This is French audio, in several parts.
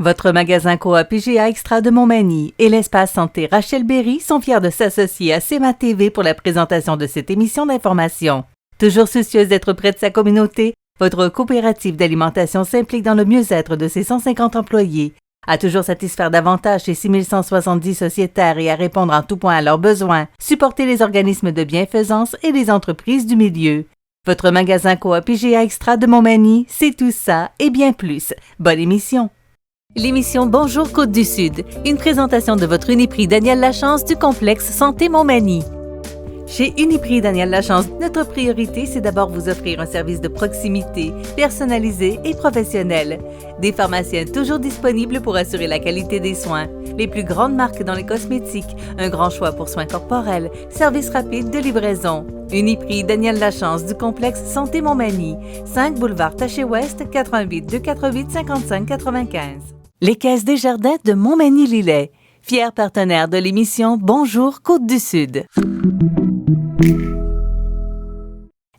Votre magasin Coop IGA Extra de Montmagny et l'espace santé Rachel Berry sont fiers de s'associer à CEMA TV pour la présentation de cette émission d'information. Toujours soucieuse d'être près de sa communauté, votre coopérative d'alimentation s'implique dans le mieux-être de ses 150 employés, à toujours satisfaire davantage ses 6170 sociétaires et à répondre en tout point à leurs besoins, supporter les organismes de bienfaisance et les entreprises du milieu. Votre magasin Coop IGA Extra de Montmagny, c'est tout ça et bien plus. Bonne émission! L'émission Bonjour Côte-du-Sud, une présentation de votre Uniprix Daniel Lachance du complexe Santé Montmagny. Chez Uniprix Daniel Lachance, notre priorité, c'est d'abord vous offrir un service de proximité, personnalisé et professionnel. Des pharmaciens toujours disponibles pour assurer la qualité des soins. Les plus grandes marques dans les cosmétiques, un grand choix pour soins corporels, service rapide de livraison. Uniprix Daniel Lachance du complexe Santé Montmagny, 5 boulevard Taché-Ouest, 88 248 55 95. Les Caisses Desjardins de Montmagny-Lillet, fiers partenaires de l'émission Bonjour Côte-du-Sud.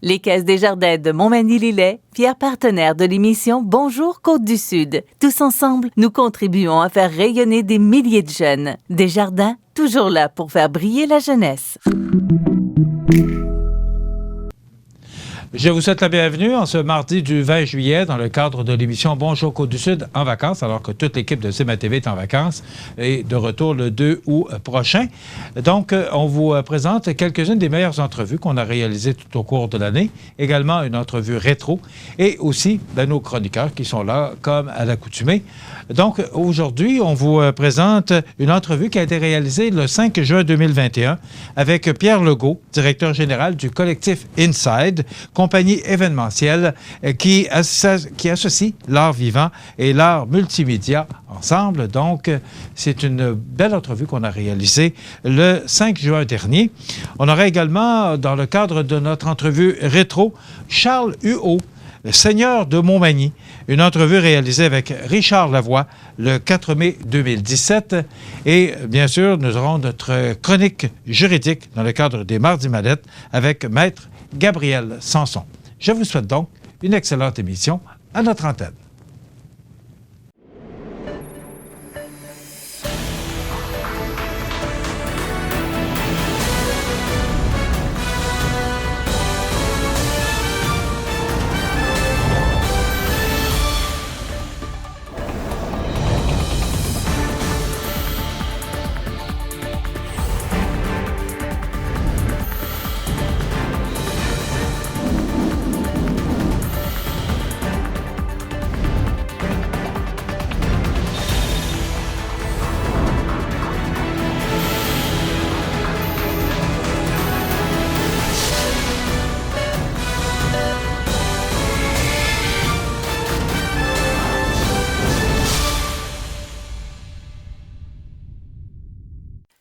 Les Caisses Desjardins de Montmagny-Lillet, fiers partenaires de l'émission Bonjour Côte-du-Sud. Tous ensemble, nous contribuons à faire rayonner des milliers de jeunes. Desjardins, toujours là pour faire briller la jeunesse. Je vous souhaite la bienvenue en ce mardi du 20 juillet dans le cadre de l'émission Bonjour Côte-du-Sud en vacances, alors que toute l'équipe de CEMA TV est en vacances et de retour le 2 août prochain. Donc, on vous présente quelques-unes des meilleures entrevues qu'on a réalisées tout au cours de l'année. Également, une entrevue rétro et aussi nos chroniqueurs qui sont là comme à l'accoutumée. Donc, aujourd'hui, on vous présente une entrevue qui a été réalisée le 5 juin 2021 avec Pierre Legault, directeur général du collectif Inside, compagnie événementielle qui associe l'art vivant et l'art multimédia ensemble. Donc, c'est une belle entrevue qu'on a réalisée le 5 juin dernier. On aura également, dans le cadre de notre entrevue rétro, Charles Huot, le seigneur de Montmagny, une entrevue réalisée avec Richard Lavoie le 4 mai 2017. Et bien sûr, nous aurons notre chronique juridique dans le cadre des Mardis Mallettes avec Maître Gabriel Sanson. Je vous souhaite donc une excellente émission à notre antenne.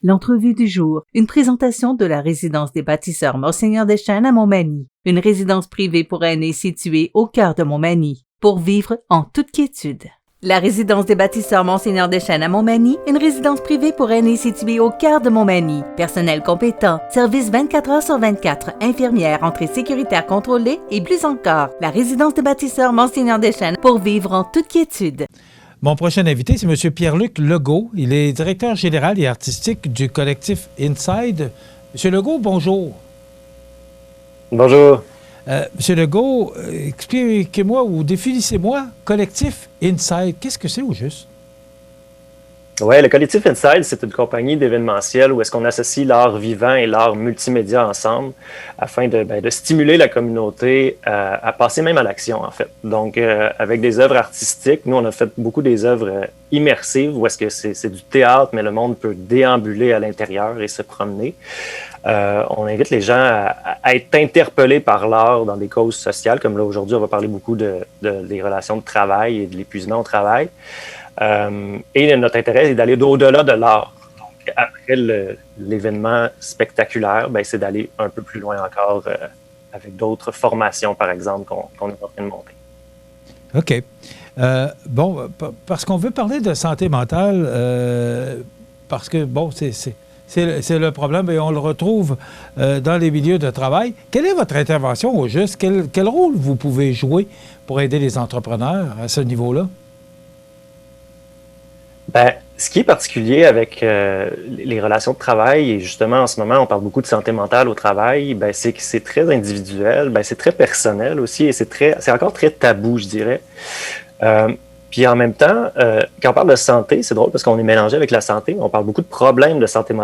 L'entrevue du jour, une présentation de la résidence des bâtisseurs Monseigneur Deschênes à Montmagny, une résidence privée pour aînés située au cœur de Montmagny, pour vivre en toute quiétude. La résidence des bâtisseurs Monseigneur Deschênes à Montmagny, une résidence privée pour aînés située au cœur de Montmagny. Personnel compétent, service 24 heures sur 24, infirmière, entrée sécuritaire contrôlée et plus encore. La résidence des bâtisseurs Monseigneur Deschênes pour vivre en toute quiétude. Mon prochain invité, c'est M. Pierre-Luc Legault. Il est directeur général et artistique du collectif Inside. M. Legault, bonjour. Bonjour. M. Legault, expliquez-moi ou définissez-moi collectif Inside. Qu'est-ce que c'est au juste? Oui, le collectif Inside, c'est une compagnie d'événementiel où est-ce qu'on associe l'art vivant et l'art multimédia ensemble afin de stimuler la communauté à passer même à l'action, en fait. Donc, avec des œuvres artistiques, nous, on a fait beaucoup des œuvres immersives où est-ce que c'est du théâtre, mais le monde peut déambuler à l'intérieur et se promener. On invite les gens à être interpellés par l'art dans des causes sociales, comme là, aujourd'hui, on va parler beaucoup des relations de travail et de l'épuisement au travail. Et notre intérêt est d'aller au-delà de l'art. Donc, après l'événement spectaculaire, c'est d'aller un peu plus loin encore avec d'autres formations, par exemple, qu'on est en train de monter. OK. Parce qu'on veut parler de santé mentale, parce que, c'est le problème et on le retrouve dans les milieux de travail. Quelle est votre intervention au juste? Quel rôle vous pouvez jouer pour aider les entrepreneurs à ce niveau-là? Ben, ce qui est particulier avec les relations de travail, et justement en ce moment, on parle beaucoup de santé mentale au travail, ben, c'est que c'est très individuel, ben, c'est très personnel aussi, et c'est encore très tabou, je dirais. Euh, Puis en même temps, quand on parle de santé, c'est drôle parce qu'on est mélangé avec la santé. On parle beaucoup de problèmes de santé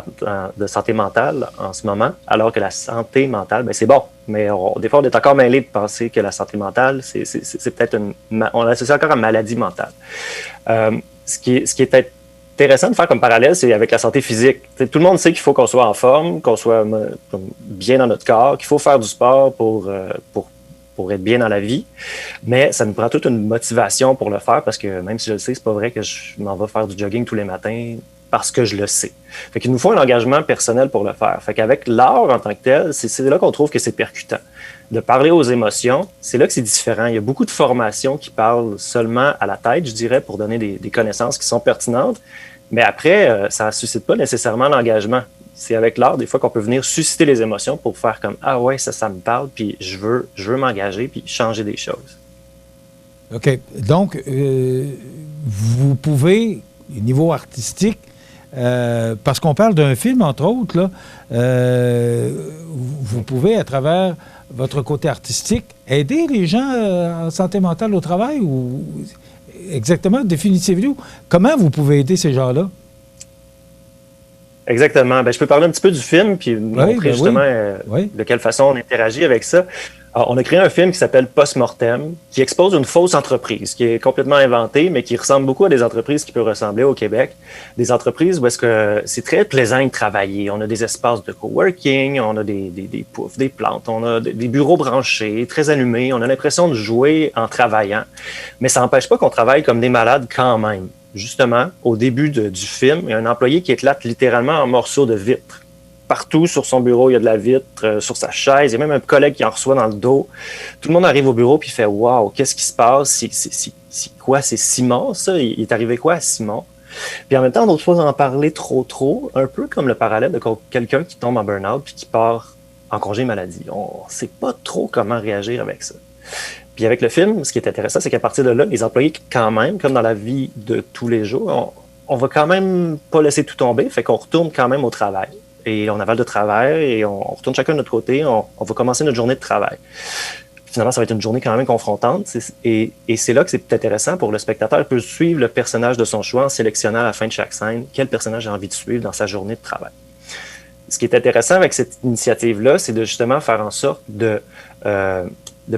mentale en ce moment, alors que la santé mentale, ben c'est bon. Mais des fois, on est encore mêlé de penser que la santé mentale, c'est peut-être on l'associe encore à maladie mentale. Ce qui est intéressant de faire comme parallèle, c'est avec la santé physique. T'sais, tout le monde sait qu'il faut qu'on soit en forme, qu'on soit bien dans notre corps, qu'il faut faire du sport pour être bien dans la vie. Mais ça nous prend toute une motivation pour le faire parce que même si je le sais, c'est pas vrai que je m'en vais faire du jogging tous les matins parce que je le sais. Fait qu'il nous faut un engagement personnel pour le faire. Fait qu'avec l'art en tant que tel, c'est là qu'on trouve que c'est percutant. De parler aux émotions, c'est là que c'est différent. Il y a beaucoup de formations qui parlent seulement à la tête, je dirais, pour donner des connaissances qui sont pertinentes. Mais après, ça ne suscite pas nécessairement l'engagement. C'est avec l'art, des fois, qu'on peut venir susciter les émotions pour faire comme « Ah ouais, ça me parle, puis je veux m'engager, puis changer des choses. » OK. Donc, vous pouvez, au niveau artistique, parce qu'on parle d'un film, entre autres, là, vous pouvez, à travers votre côté artistique, aider les gens en santé mentale au travail ou exactement, définissez-vous. Comment vous pouvez aider ces gens-là? Exactement. Ben, je peux parler un petit peu du film puis montrer justement de quelle façon on interagit avec ça. Alors, on a créé un film qui s'appelle Post-Mortem, qui expose une fausse entreprise, qui est complètement inventée, mais qui ressemble beaucoup à des entreprises qui peuvent ressembler au Québec. Des entreprises où est-ce que c'est très plaisant de travailler. On a des espaces de coworking, on a des poufs, des plantes, on a des bureaux branchés, très allumés. On a l'impression de jouer en travaillant. Mais ça n'empêche pas qu'on travaille comme des malades quand même. Justement, au début du film, il y a un employé qui éclate littéralement en morceaux de vitre. Partout sur son bureau, il y a de la vitre, sur sa chaise. Il y a même un collègue qui en reçoit dans le dos. Tout le monde arrive au bureau puis fait « Wow, qu'est-ce qui se passe? C'est quoi? C'est Simon, ça? Il est arrivé quoi à Simon? » Puis en même temps, d'autres fois, en parler trop, un peu comme le parallèle de quelqu'un qui tombe en burn-out puis qui part en congé maladie. On ne sait pas trop comment réagir avec ça. Puis avec le film, ce qui est intéressant, c'est qu'à partir de là, les employés, quand même, comme dans la vie de tous les jours, on va quand même pas laisser tout tomber, fait qu'on retourne quand même au travail. Et on avale de travail et on retourne chacun de notre côté, on va commencer notre journée de travail. Finalement, ça va être une journée quand même confrontante et c'est là que c'est intéressant pour le spectateur. Il peut suivre le personnage de son choix en sélectionnant à la fin de chaque scène quel personnage a envie de suivre dans sa journée de travail. Ce qui est intéressant avec cette initiative-là, c'est de justement faire en sorte de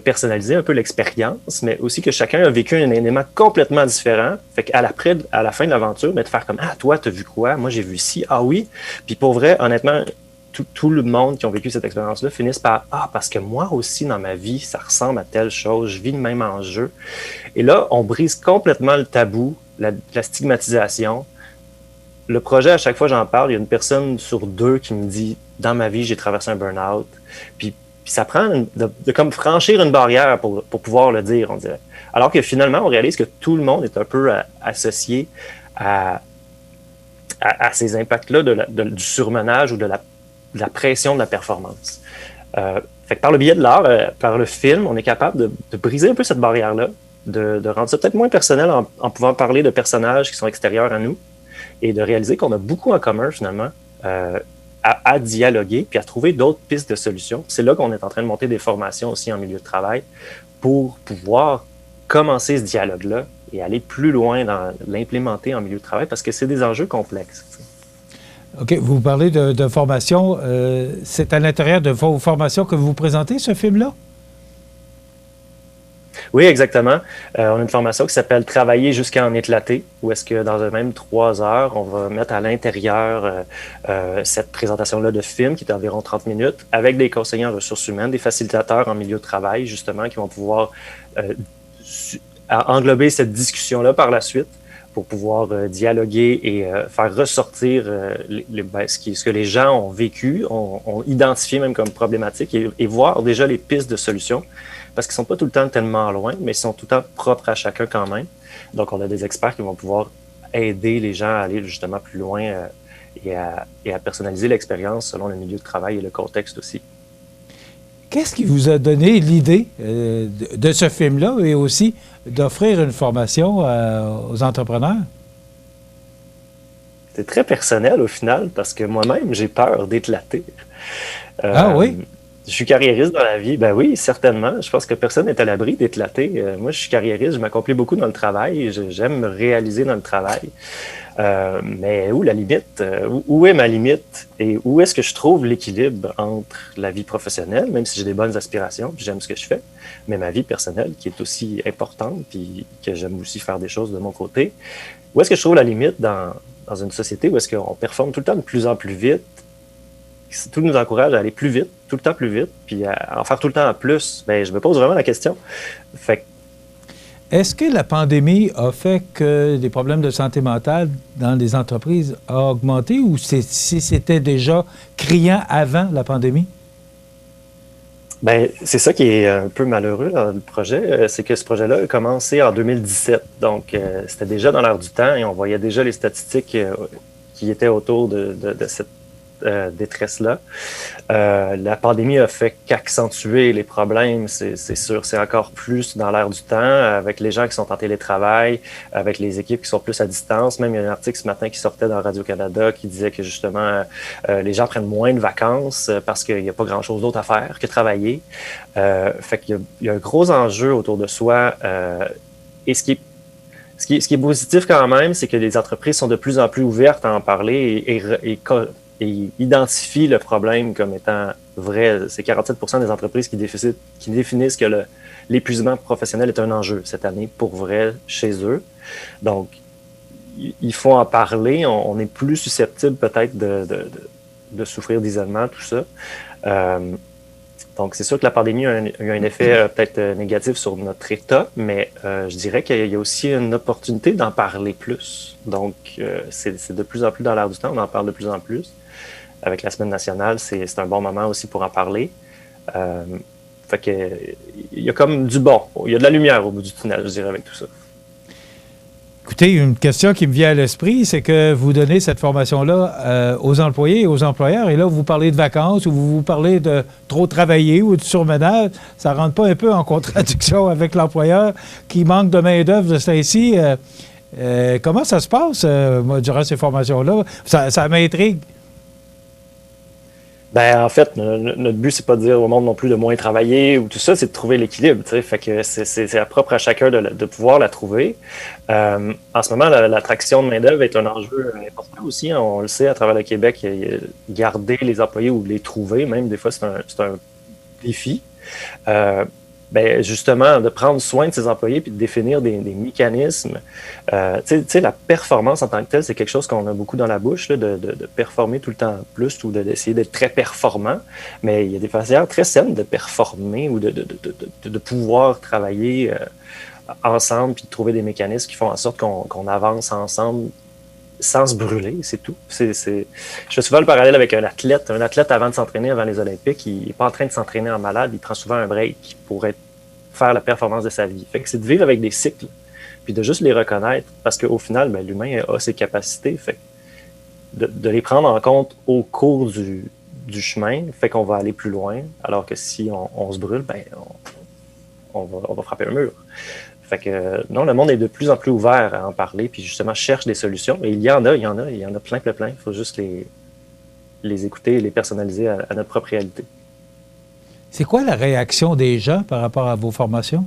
personnaliser un peu l'expérience, mais aussi que chacun a vécu un élément complètement différent. Fait qu'à la fin de l'aventure, de faire comme « Ah, toi, t'as vu quoi? Moi, j'ai vu ci. Ah oui? » Puis pour vrai, honnêtement, tout le monde qui ont vécu cette expérience-là finissent par « Ah, parce que moi aussi, dans ma vie, ça ressemble à telle chose. Je vis le même enjeu. » Et là, on brise complètement le tabou, la stigmatisation. Le projet, à chaque fois que j'en parle, il y a une personne sur deux qui me dit « Dans ma vie, j'ai traversé un burn-out. » Puis ça prend de comme franchir une barrière pour pouvoir le dire, on dirait. Alors que finalement, on réalise que tout le monde est un peu associé à ces impacts-là du surmenage ou de la pression de la performance. Fait que par le biais de l'art, par le film, on est capable de briser un peu cette barrière-là, de rendre ça peut-être moins personnel en pouvant parler de personnages qui sont extérieurs à nous et de réaliser qu'on a beaucoup en commun finalement, à dialoguer puis à trouver d'autres pistes de solutions. C'est là qu'on est en train de monter des formations aussi en milieu de travail pour pouvoir commencer ce dialogue-là et aller plus loin dans l'implémenter en milieu de travail parce que c'est des enjeux complexes. OK. Vous parlez de formation. C'est à l'intérieur de vos formations que vous présentez ce film-là? Oui, exactement. On a une formation qui s'appelle « Travailler jusqu'à en éclater », où est-ce que dans même 3 heures, on va mettre à l'intérieur cette présentation-là de film qui est d'environ 30 minutes, avec des conseillers en ressources humaines, des facilitateurs en milieu de travail, justement, qui vont pouvoir englober cette discussion-là par la suite pour pouvoir dialoguer et faire ressortir ce que les gens ont vécu, ont identifié même comme problématique et voir déjà les pistes de solutions. Parce qu'ils ne sont pas tout le temps tellement loin, mais ils sont tout le temps propres à chacun quand même. Donc, on a des experts qui vont pouvoir aider les gens à aller justement plus loin et à personnaliser l'expérience selon le milieu de travail et le contexte aussi. Qu'est-ce qui vous a donné l'idée de ce film-là et aussi d'offrir une formation aux entrepreneurs? c'était très personnel au final, parce que moi-même, j'ai peur d'éclater. Ah oui? Je suis carriériste dans la vie. Ben oui, certainement. Je pense que personne n'est à l'abri d'éclater. Moi, je suis carriériste, je m'accomplis beaucoup dans le travail. J'aime me réaliser dans le travail. Mais où la limite? Où est ma limite? Et où est-ce que je trouve l'équilibre entre la vie professionnelle, même si j'ai des bonnes aspirations, puis j'aime ce que je fais, mais ma vie personnelle, qui est aussi importante, puis que j'aime aussi faire des choses de mon côté. Où est-ce que je trouve la limite dans une société où est-ce qu'on performe tout le temps de plus en plus vite? Tout nous encourage à aller plus vite, tout le temps plus vite, puis à en faire tout le temps en plus. Ben, je me pose vraiment la question. Fait que, Est-ce que la pandémie a fait que les problèmes de santé mentale dans les entreprises ont augmenté ou si c'était déjà criant avant la pandémie? ben, c'est ça qui est un peu malheureux dans le projet, c'est que ce projet-là a commencé en 2017. Donc, c'était déjà dans l'air du temps et on voyait déjà les statistiques qui étaient autour de cette détresse-là. La pandémie a fait qu'accentuer les problèmes, c'est sûr. C'est encore plus dans l'air du temps, avec les gens qui sont en télétravail, avec les équipes qui sont plus à distance. Même il y a un article ce matin qui sortait dans Radio-Canada qui disait que justement, les gens prennent moins de vacances parce qu'il n'y a pas grand-chose d'autre à faire que travailler. Fait qu'il y a un gros enjeu autour de soi. Et ce qui est positif quand même, c'est que les entreprises sont de plus en plus ouvertes à en parler et identifient le problème comme étant vrai. C'est 47% des entreprises qui définissent que l'épuisement professionnel est un enjeu cette année pour vrai chez eux. Donc, il faut en parler. On est plus susceptible peut-être de souffrir d'isolement, tout ça. Donc, c'est sûr que la pandémie a eu un effet peut-être négatif sur notre état, mais je dirais qu'il y a aussi une opportunité d'en parler plus. Donc, c'est de plus en plus dans l'air du temps, on en parle de plus en plus. Avec la semaine nationale, c'est un bon moment aussi pour en parler. Fait que, il y a comme du bon, il y a de la lumière au bout du tunnel, je dirais, avec tout ça. Écoutez, une question qui me vient à l'esprit, c'est que vous donnez cette formation-là aux employés et aux employeurs, et là, vous parlez de vacances ou vous parlez de trop travailler ou de surmenage. Ça ne rentre pas un peu en contradiction avec l'employeur qui manque de main-d'œuvre de ce temps-ci? Comment ça se passe durant ces formations-là? Ça m'intrigue. Ben, en fait, notre but, c'est pas de dire au monde non plus de moins travailler ou tout ça, c'est de trouver l'équilibre, tu sais. Fait que c'est propre à chacun de pouvoir la trouver. En ce moment, l'attraction de main-d'œuvre est un enjeu important aussi. On le sait à travers le Québec, garder les employés ou les trouver, même des fois, c'est un défi. Ben justement, de prendre soin de ses employés puis de définir des mécanismes. Tu sais, la performance en tant que telle, c'est quelque chose qu'on a beaucoup dans la bouche, là, de performer tout le temps plus ou d'essayer d'être très performant. Mais il y a des façons très saines de performer ou de pouvoir travailler ensemble puis de trouver des mécanismes qui font en sorte qu'on avance ensemble sans se brûler, c'est tout. Je fais souvent le parallèle avec un athlète. Un athlète, avant de s'entraîner, avant les Olympiques, il n'est pas en train de s'entraîner en malade, il prend souvent un break pour faire la performance de sa vie. Fait que c'est de vivre avec des cycles, puis de juste les reconnaître, parce qu'au final, ben, l'humain a ses capacités. Fait que de les prendre en compte au cours du chemin, fait qu'on va aller plus loin, alors que si on se brûle, ben, on va frapper un mur. Fait que non, le monde est de plus en plus ouvert à en parler, puis justement cherche des solutions. Et il y en a plein. Il faut juste les écouter et les personnaliser à notre propre réalité. C'est quoi la réaction des gens par rapport à vos formations?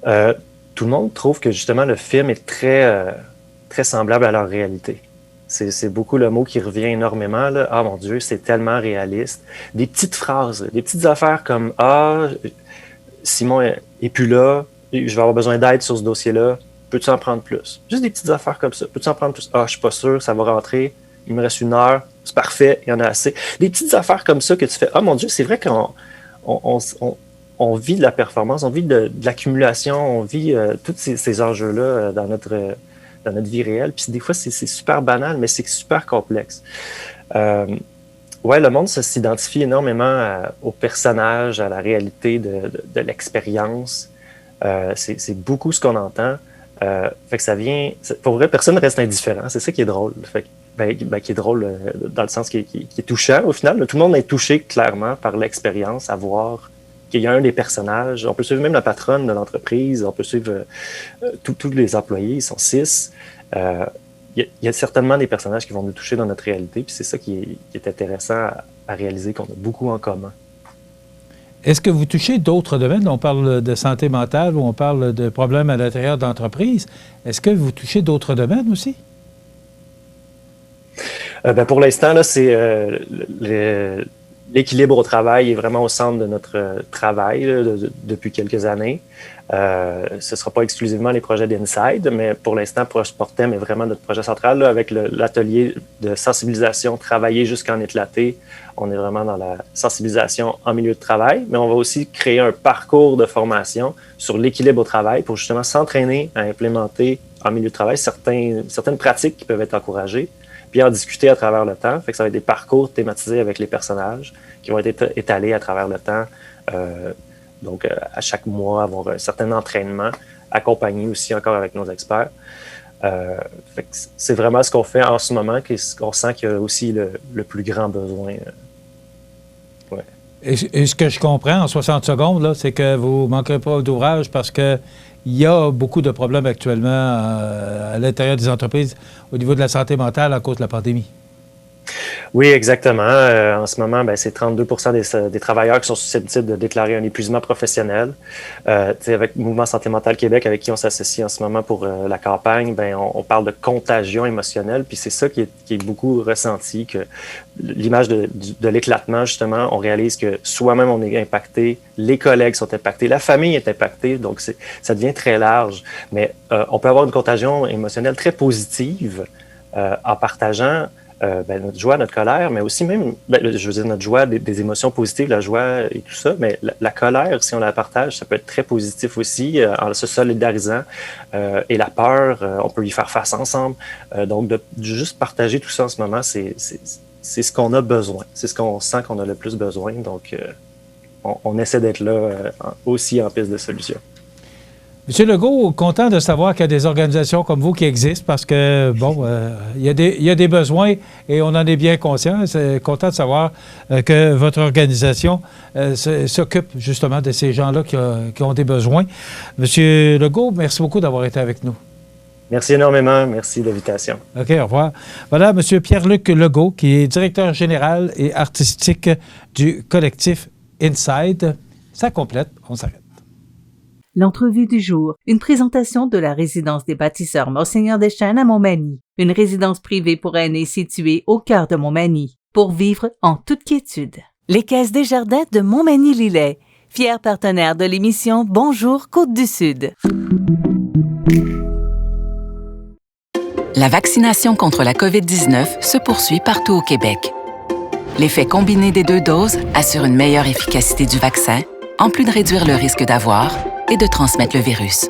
Tout le monde trouve que justement le film est très, très semblable à leur réalité. C'est beaucoup le mot qui revient énormément, là. Ah mon Dieu, c'est tellement réaliste. Des petites phrases, des petites affaires comme « Ah, Simon est plus là, je vais avoir besoin d'aide sur ce dossier-là, peux-tu en prendre plus? » Juste des petites affaires comme ça. Peux-tu en prendre plus? « Ah, je suis pas sûr, ça va rentrer, il me reste 1 heure, c'est parfait, il y en a assez. » Des petites affaires comme ça que tu fais « Ah mon Dieu, c'est vrai qu'on vit de la performance, on vit de l'accumulation, on vit tous ces enjeux-là dans notre vie réelle. » Puis des fois, c'est super banal, mais c'est super complexe. Ouais, le monde s'identifie énormément au personnage, à la réalité de l'expérience. C'est beaucoup ce qu'on entend. Fait que ça vient... Pour vrai, personne ne reste indifférent. C'est ça qui est drôle. Fait que, qui est drôle dans le sens qui est touchant. Au final, tout le monde est touché clairement par l'expérience, à voir qu'il y a un des personnages. On peut suivre même la patronne de l'entreprise, on peut suivre tous les employés, ils sont 6. Il y a certainement des personnages qui vont nous toucher dans notre réalité, puis c'est ça qui est intéressant à réaliser, qu'on a beaucoup en commun. Est-ce que vous touchez d'autres domaines? On parle de santé mentale ou on parle de problèmes à l'intérieur d'entreprise. Est-ce que vous touchez d'autres domaines aussi? Pour l'instant, là, c'est l'équilibre au travail est vraiment au centre de notre travail là, depuis quelques années. Ce ne sera pas exclusivement les projets d'Inside, mais pour l'instant, Proche Portem est vraiment notre projet central là, avec l'atelier de sensibilisation travailler jusqu'en éclaté. On est vraiment dans la sensibilisation en milieu de travail, mais on va aussi créer un parcours de formation sur l'équilibre au travail pour justement s'entraîner à implémenter en milieu de travail certaines pratiques qui peuvent être encouragées, puis en discuter à travers le temps. Fait que ça va être des parcours thématisés avec les personnages qui vont être étalés à travers le temps. Donc, à chaque mois, avoir un certain entraînement, accompagné aussi encore avec nos experts. Fait que c'est vraiment ce qu'on fait en ce moment, qu'on sent qu'il y a aussi le plus grand besoin. Ouais. Et ce que je comprends en 60 secondes, là, c'est que vous ne manquerez pas d'ouvrage parce qu'il y a beaucoup de problèmes actuellement à l'intérieur des entreprises au niveau de la santé mentale à cause de la pandémie. Oui, exactement. En ce moment, c'est 32% des travailleurs qui sont susceptibles de déclarer un épuisement professionnel. Avec Mouvement Santé mentale Québec, avec qui on s'associe en ce moment pour la campagne, on parle de contagion émotionnelle, puis c'est ça qui est beaucoup ressenti, que l'image de l'éclatement, justement, on réalise que soi-même on est impacté, les collègues sont impactés, la famille est impactée, donc ça devient très large. Mais on peut avoir une contagion émotionnelle très positive en partageant notre joie, notre colère, mais aussi même, je veux dire, notre joie, des émotions positives, la joie et tout ça, mais la colère, si on la partage, ça peut être très positif aussi, en se solidarisant. Et la peur, on peut y faire face ensemble. Donc, de juste partager tout ça en ce moment, c'est ce qu'on a besoin. C'est ce qu'on sent qu'on a le plus besoin. Donc, on essaie d'être là aussi en piste de solution. Monsieur Legault, content de savoir qu'il y a des organisations comme vous qui existent parce que, il y a des besoins et on en est bien conscient. C'est content de savoir que votre organisation s'occupe justement de ces gens-là qui ont des besoins. Monsieur Legault, merci beaucoup d'avoir été avec nous. Merci énormément. Merci de l'invitation. OK, au revoir. Voilà, monsieur Pierre-Luc Legault, qui est directeur général et artistique du collectif Inside. Ça complète, on s'arrête. L'entrevue du jour, une présentation de la résidence des bâtisseurs Monseigneur Deschênes à Montmagny, une résidence privée pour aînés située au cœur de Montmagny, pour vivre en toute quiétude. Les Caisses des Jardins de Montmagny-Lillet, fier partenaire de l'émission Bonjour Côte-du-Sud. La vaccination contre la COVID-19 se poursuit partout au Québec. L'effet combiné des 2 doses assure une meilleure efficacité du vaccin, en plus de réduire le risque d'avoir et de transmettre le virus.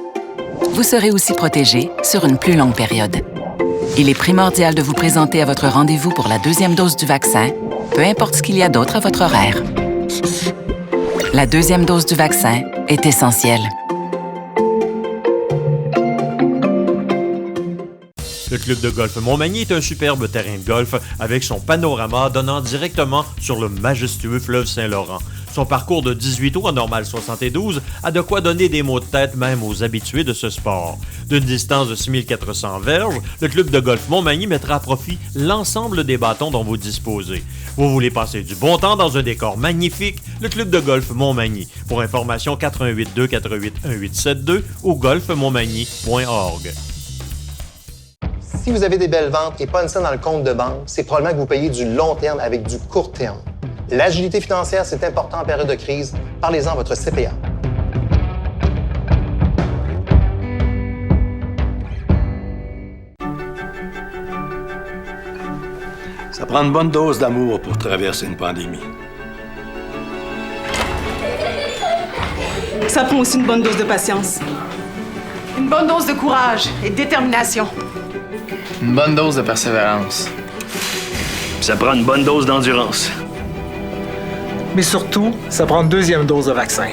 Vous serez aussi protégé sur une plus longue période. Il est primordial de vous présenter à votre rendez-vous pour la 2e dose du vaccin, peu importe ce qu'il y a d'autre à votre horaire. La 2e dose du vaccin est essentielle. Le club de golf Montmagny est un superbe terrain de golf avec son panorama donnant directement sur le majestueux fleuve Saint-Laurent. Son parcours de 18 trous en normale 72 a de quoi donner des maux de tête même aux habitués de ce sport. D'une distance de 6400 verges, le club de golf Montmagny mettra à profit l'ensemble des bâtons dont vous disposez. Vous voulez passer du bon temps dans un décor magnifique? Le club de golf Montmagny. Pour information, 418 248 1872 ou golfmontmagny.org. Si vous avez des belles ventes et pas une scène dans le compte de banque, c'est probablement que vous payez du long terme avec du court terme. L'agilité financière, c'est important en période de crise. Parlez-en à votre CPA. Ça prend une bonne dose d'amour pour traverser une pandémie. Ça prend aussi une bonne dose de patience. Une bonne dose de courage et de détermination. Une bonne dose de persévérance. Ça prend une bonne dose d'endurance. Mais surtout, ça prend une 2e dose de vaccin.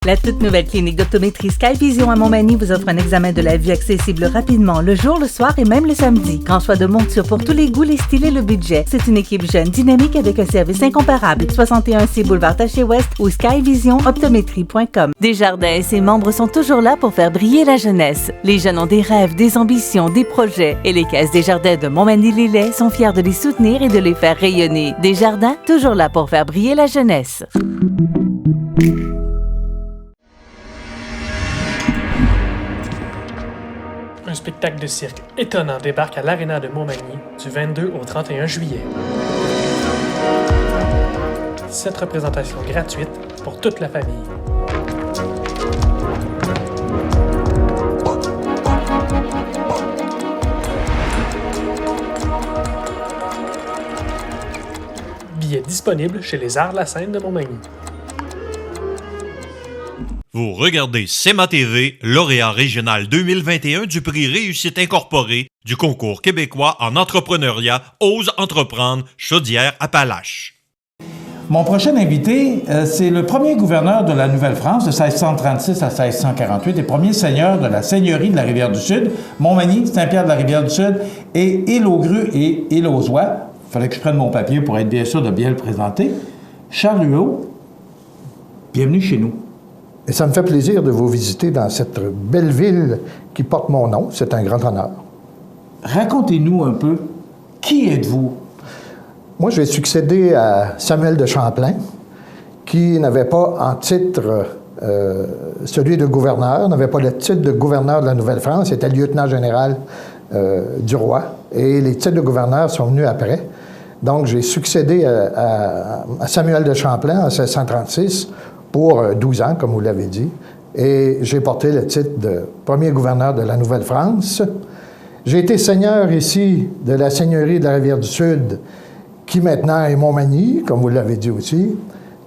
La toute nouvelle clinique d'optométrie Skyvision à Montmagny vous offre un examen de la vue accessible rapidement, le jour, le soir et même le samedi. Grand choix de montures pour tous les goûts, les styles et le budget. C'est une équipe jeune, dynamique avec un service incomparable. 61C Boulevard Taché-Ouest ou skyvisionoptométrie.com. Desjardins et ses membres sont toujours là pour faire briller la jeunesse. Les jeunes ont des rêves, des ambitions, des projets. Et les caisses Desjardins de Montmagny-Lillet sont fiers de les soutenir et de les faire rayonner. Desjardins, toujours là pour faire briller la jeunesse. Un spectacle de cirque étonnant débarque à l'Aréna de Montmagny du 22 au 31 juillet. 7 représentations gratuites pour toute la famille. Billets disponibles chez les Arts La Seine de Montmagny. Vous regardez CEMA TV, lauréat régional 2021 du prix Réussite Incorporée du concours québécois en entrepreneuriat Ose Entreprendre Chaudière-Appalaches. Mon prochain invité, c'est le premier gouverneur de la Nouvelle-France de 1636 à 1648 et premier seigneur de la seigneurie de la Rivière-du-Sud, Montmagny, Saint-Pierre de la Rivière-du-Sud et Île-aux-Grues et Île-aux-Oies. Il fallait que je prenne mon papier pour être bien sûr de bien le présenter. Charles Huot, bienvenue chez nous. Et ça me fait plaisir de vous visiter dans cette belle ville qui porte mon nom. C'est un grand honneur. Racontez-nous un peu, qui êtes-vous? Moi, je vais succéder à Samuel de Champlain, qui n'avait pas en titre celui de gouverneur, n'avait pas le titre de gouverneur de la Nouvelle-France, était lieutenant général du roi. Et les titres de gouverneur sont venus après. Donc, j'ai succédé à Samuel de Champlain en 1636 pour 12 ans, comme vous l'avez dit. Et j'ai porté le titre de premier gouverneur de la Nouvelle-France. J'ai été seigneur ici de la seigneurie de la Rivière-du-Sud, qui maintenant est Montmagny, comme vous l'avez dit aussi.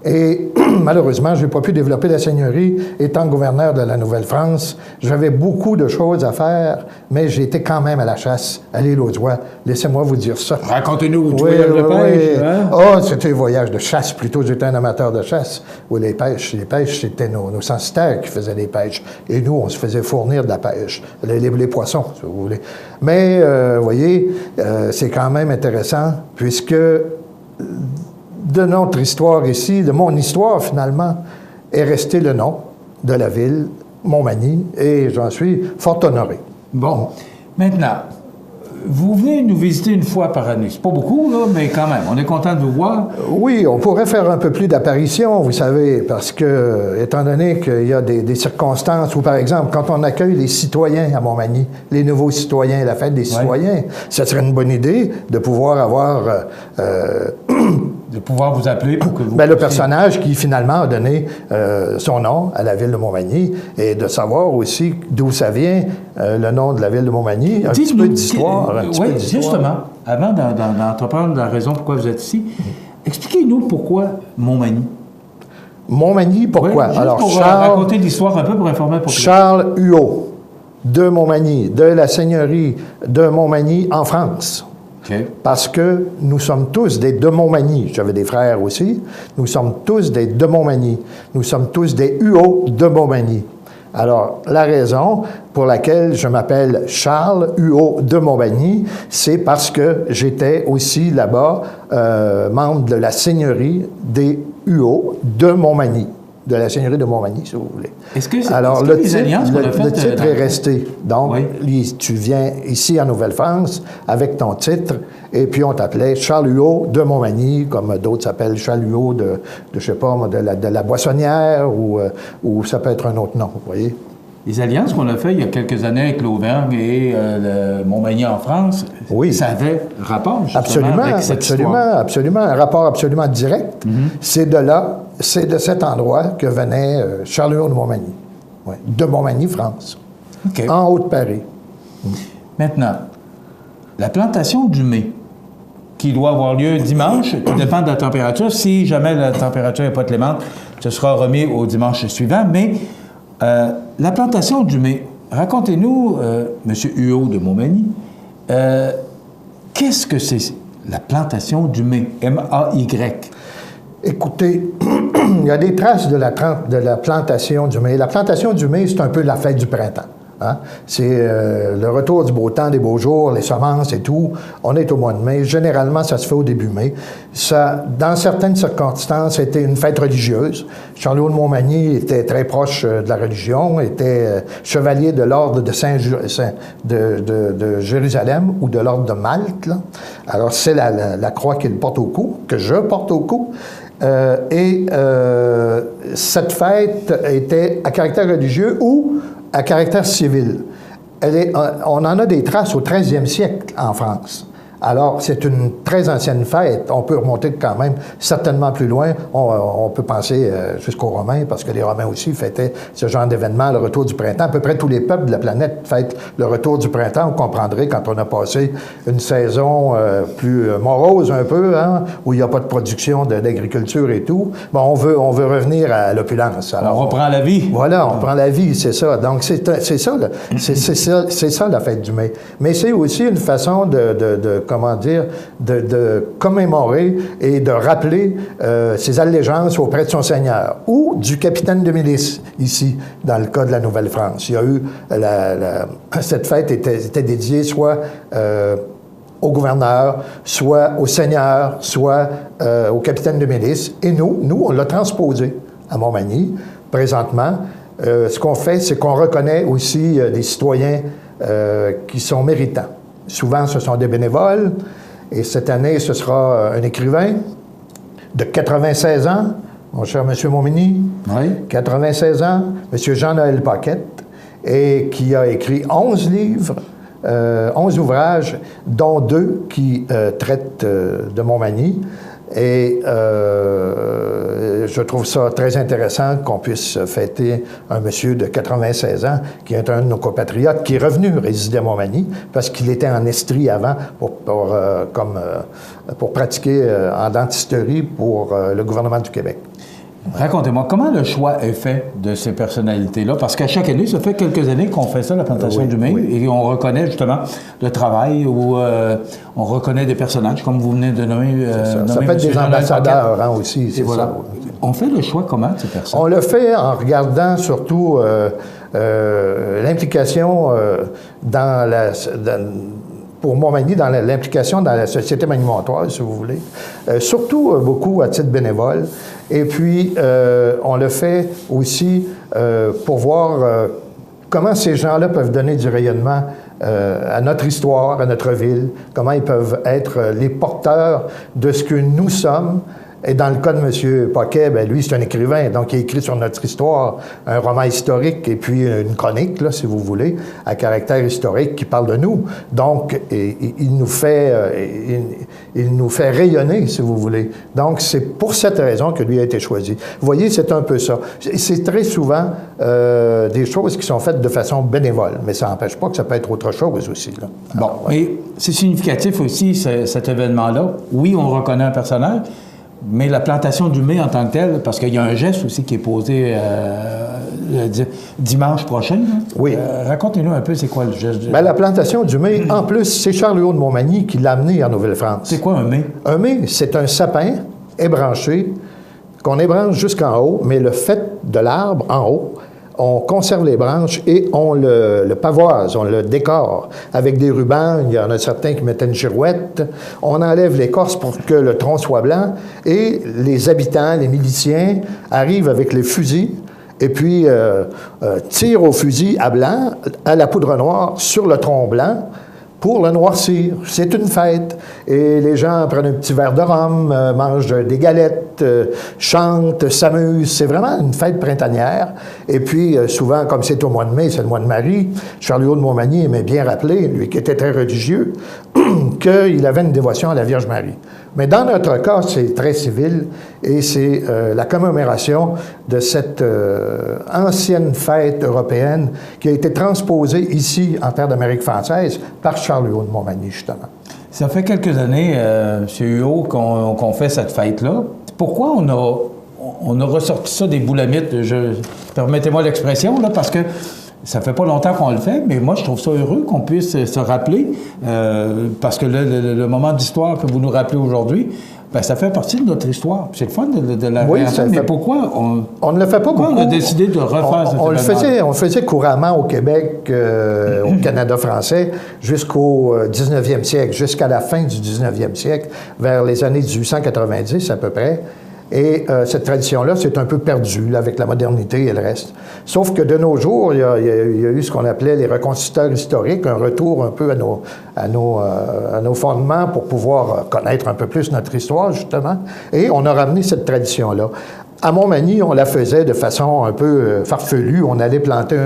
Et malheureusement, je n'ai pas pu développer la seigneurie étant gouverneur de la Nouvelle-France. J'avais beaucoup de choses à faire, mais j'ai été quand même à la chasse, à l'île aux Oies. Laissez-moi vous dire ça. Racontez-nous votre voyage de pêche. Hein? Oh, c'était un voyage de chasse plutôt. J'étais un amateur de chasse. Oui, les pêches, c'était nos censitaires qui faisaient les pêches. Et nous, on se faisait fournir de la pêche. Les poissons, si vous voulez. Mais, vous voyez, c'est quand même intéressant, puisque de notre histoire ici, de mon histoire finalement, est resté le nom de la ville, Montmagny, et j'en suis fort honoré. Bon, maintenant, vous venez nous visiter une fois par année. C'est pas beaucoup, là, mais quand même, on est content de vous voir. Oui, on pourrait faire un peu plus d'apparitions, vous savez, parce que, étant donné qu'il y a des circonstances où, par exemple, quand on accueille les citoyens à Montmagny, les nouveaux citoyens, la fête des citoyens, ça serait une bonne idée de pouvoir avoir de pouvoir vous appeler pour que vous... le personnage qui, finalement, a donné son nom à la ville de Montmagny et de savoir aussi d'où ça vient, le nom de la ville de Montmagny. Un petit peu d'histoire. Oui, justement, avant d'entreprendre la raison pourquoi vous êtes ici, expliquez-nous pourquoi Montmagny. Montmagny, pourquoi? Oui, alors, pour raconter l'histoire un peu pour informer pour Charles Huot, de Montmagny, de la seigneurie de Montmagny en France. Okay. Parce que nous sommes tous des de Montmagny. J'avais des frères aussi. Nous sommes tous des de Montmagny. Nous sommes tous des Huot de Montmagny. Alors, la raison pour laquelle je m'appelle Charles Huot de Montmagny, c'est parce que j'étais aussi là-bas membre de la seigneurie des Huot de Montmagny. De la seigneurie de Montmagny, si vous voulez. Alors, le titre est resté. Donc, tu viens ici en Nouvelle-France avec ton titre, et puis on t'appelait Charles Huot de Montmagny, comme d'autres s'appellent Charles Huot de je sais pas, de la Boissonnière, ou ça peut être un autre nom, vous voyez. Les alliances qu'on a faites il y a quelques années avec l'Auvergne et le Montmagny en France, ça avait rapport, justement, avec cette histoire. Absolument. Un rapport absolument direct. Mm-hmm. C'est de cet endroit que venait Charles Huot de Montmagny. Ouais. De Montmagny, France. Okay. En Haute-Paris. Maintenant, la plantation du mai, qui doit avoir lieu dimanche, tout dépend de la température. Si jamais la température n'est pas clémente, ce sera remis au dimanche suivant. Mais la plantation du mai, racontez-nous, M. Huot de Montmagny, qu'est-ce que c'est la plantation du mai? M-A-Y. Écoutez, il y a des traces de la plantation du mai. La plantation du mai, c'est un peu la fête du printemps. Hein? C'est le retour du beau temps, des beaux jours, les semences et tout. On est au mois de mai. Généralement, ça se fait au début mai. Ça, dans certaines circonstances, c'était une fête religieuse. Charlot de Montmagny était très proche de la religion, était chevalier de l'ordre de de Jérusalem ou de l'ordre de Malte. Là. Alors, c'est la croix qu'il porte au cou, que je porte au cou. Cette fête était à caractère religieux ou à caractère civil. On en a des traces au 13e siècle en France. Alors, c'est une très ancienne fête. On peut remonter quand même certainement plus loin. On peut penser jusqu'aux Romains, parce que les Romains aussi fêtaient ce genre d'événement, le retour du printemps. À peu près tous les peuples de la planète fêtent le retour du printemps. Vous comprendrez quand on a passé une saison plus morose un peu, hein, où il n'y a pas de production d'agriculture et tout. Bon, on veut revenir à l'opulence. Alors, on reprend la vie. Voilà, on reprend la vie, c'est ça. Donc, c'est ça la fête du mai. Mais c'est aussi une façon de commémorer et de rappeler ses allégeances auprès de son Seigneur ou du capitaine de milice, ici, dans le cas de la Nouvelle-France. Il y a eu cette fête était dédiée soit au gouverneur, soit au seigneur, soit au capitaine de milice. Et nous, on l'a transposé à Montmagny. Présentement, ce qu'on fait, c'est qu'on reconnaît aussi des citoyens qui sont méritants. Souvent, ce sont des bénévoles. Et cette année, ce sera un écrivain de 96 ans, mon cher M. Montmagny. Oui. 96 ans, M. Jean-Noël Paquette, et qui a écrit 11 livres, 11 ouvrages, dont 2 qui traitent de Montmagny. Et je trouve ça très intéressant qu'on puisse fêter un monsieur de 96 ans, qui est un de nos compatriotes, qui est revenu résider à Montmagny, parce qu'il était en Estrie avant pour pratiquer en dentisterie pour le gouvernement du Québec. Racontez-moi, comment le choix est fait de ces personnalités-là? Parce qu'à chaque année, ça fait quelques années qu'on fait ça, la plantation du mai, et on reconnaît justement le travail où on reconnaît des personnages, comme vous venez de nommer. Ça peut être des ambassadeurs hein, aussi, c'est voilà. ça. On fait le choix comment, ces personnes? On le fait en regardant surtout l'implication pour Montmagny, dans l'implication dans la société magnimontoise, si vous voulez. Surtout beaucoup à titre bénévole. Et puis, on le fait aussi pour voir comment ces gens-là peuvent donner du rayonnement à notre histoire, à notre ville, comment ils peuvent être les porteurs de ce que nous sommes. Et dans le cas de M. Paquet, bien, lui, c'est un écrivain, donc il a écrit sur notre histoire un roman historique et puis une chronique, là, si vous voulez, à caractère historique qui parle de nous. Donc, il nous fait rayonner, si vous voulez. Donc, c'est pour cette raison que lui a été choisi. Vous voyez, c'est un peu ça. C'est très souvent des choses qui sont faites de façon bénévole, mais ça n'empêche pas que ça peut être autre chose aussi. Là. Bon, et c'est significatif aussi, cet événement-là. Oui, on reconnaît un personnage, mais la plantation du mai en tant que telle, parce qu'il y a un geste aussi qui est posé dimanche prochain. Hein? Oui. Racontez-nous un peu, c'est quoi le geste? Bien, la plantation du mai, en plus, c'est Charles-Huot de Montmagny qui l'a amené en Nouvelle-France. C'est quoi un mai? Un mai, c'est un sapin ébranché, qu'on ébranche jusqu'en haut, mais le fait de l'arbre en haut, on conserve les branches et on le pavoise, on le décore avec des rubans. Il y en a certains qui mettaient une girouette. On enlève l'écorce pour que le tronc soit blanc et les habitants, les miliciens, arrivent avec les fusils et puis tirent au fusil à blanc, à la poudre noire, sur le tronc blanc, pour le noircir. C'est une fête. Et les gens prennent un petit verre de rhum, mangent des galettes, chantent, s'amusent. C'est vraiment une fête printanière. Et puis, souvent, comme c'est au mois de mai, c'est le mois de Marie, Charles-Huot de Montmagny aimait bien rappeler, lui qui était très religieux, qu'il avait une dévotion à la Vierge Marie. Mais dans notre cas, c'est très civil et c'est la commémoration de cette ancienne fête européenne qui a été transposée ici, en terre d'Amérique française, par Charles-Huot de Montmagny, justement. Ça fait quelques années, M. Huot, qu'on fait cette fête-là. Pourquoi on a ressorti ça des boulamites? Permettez-moi l'expression, là, parce que ça fait pas longtemps qu'on le fait, mais moi, je trouve ça heureux qu'on puisse se rappeler, parce que le moment d'histoire que vous nous rappelez aujourd'hui, Bien, ça fait partie de notre histoire. C'est le fun de la réentendre, mais pourquoi on ne le fait pas beaucoup. On a décidé de refaire cet événement? On le faisait couramment au Québec, au Canada français, jusqu'au 19e siècle, jusqu'à la fin du 19e siècle, vers les années 1890 à peu près. Et cette tradition-là, c'est un peu perdu là, avec la modernité et le reste. Sauf que de nos jours, il y a eu ce qu'on appelait les reconstituteurs historiques, un retour un peu à nos fondements pour pouvoir connaître un peu plus notre histoire, justement. Et on a ramené cette tradition-là. À Montmagny, on la faisait de façon un peu farfelue. On allait planter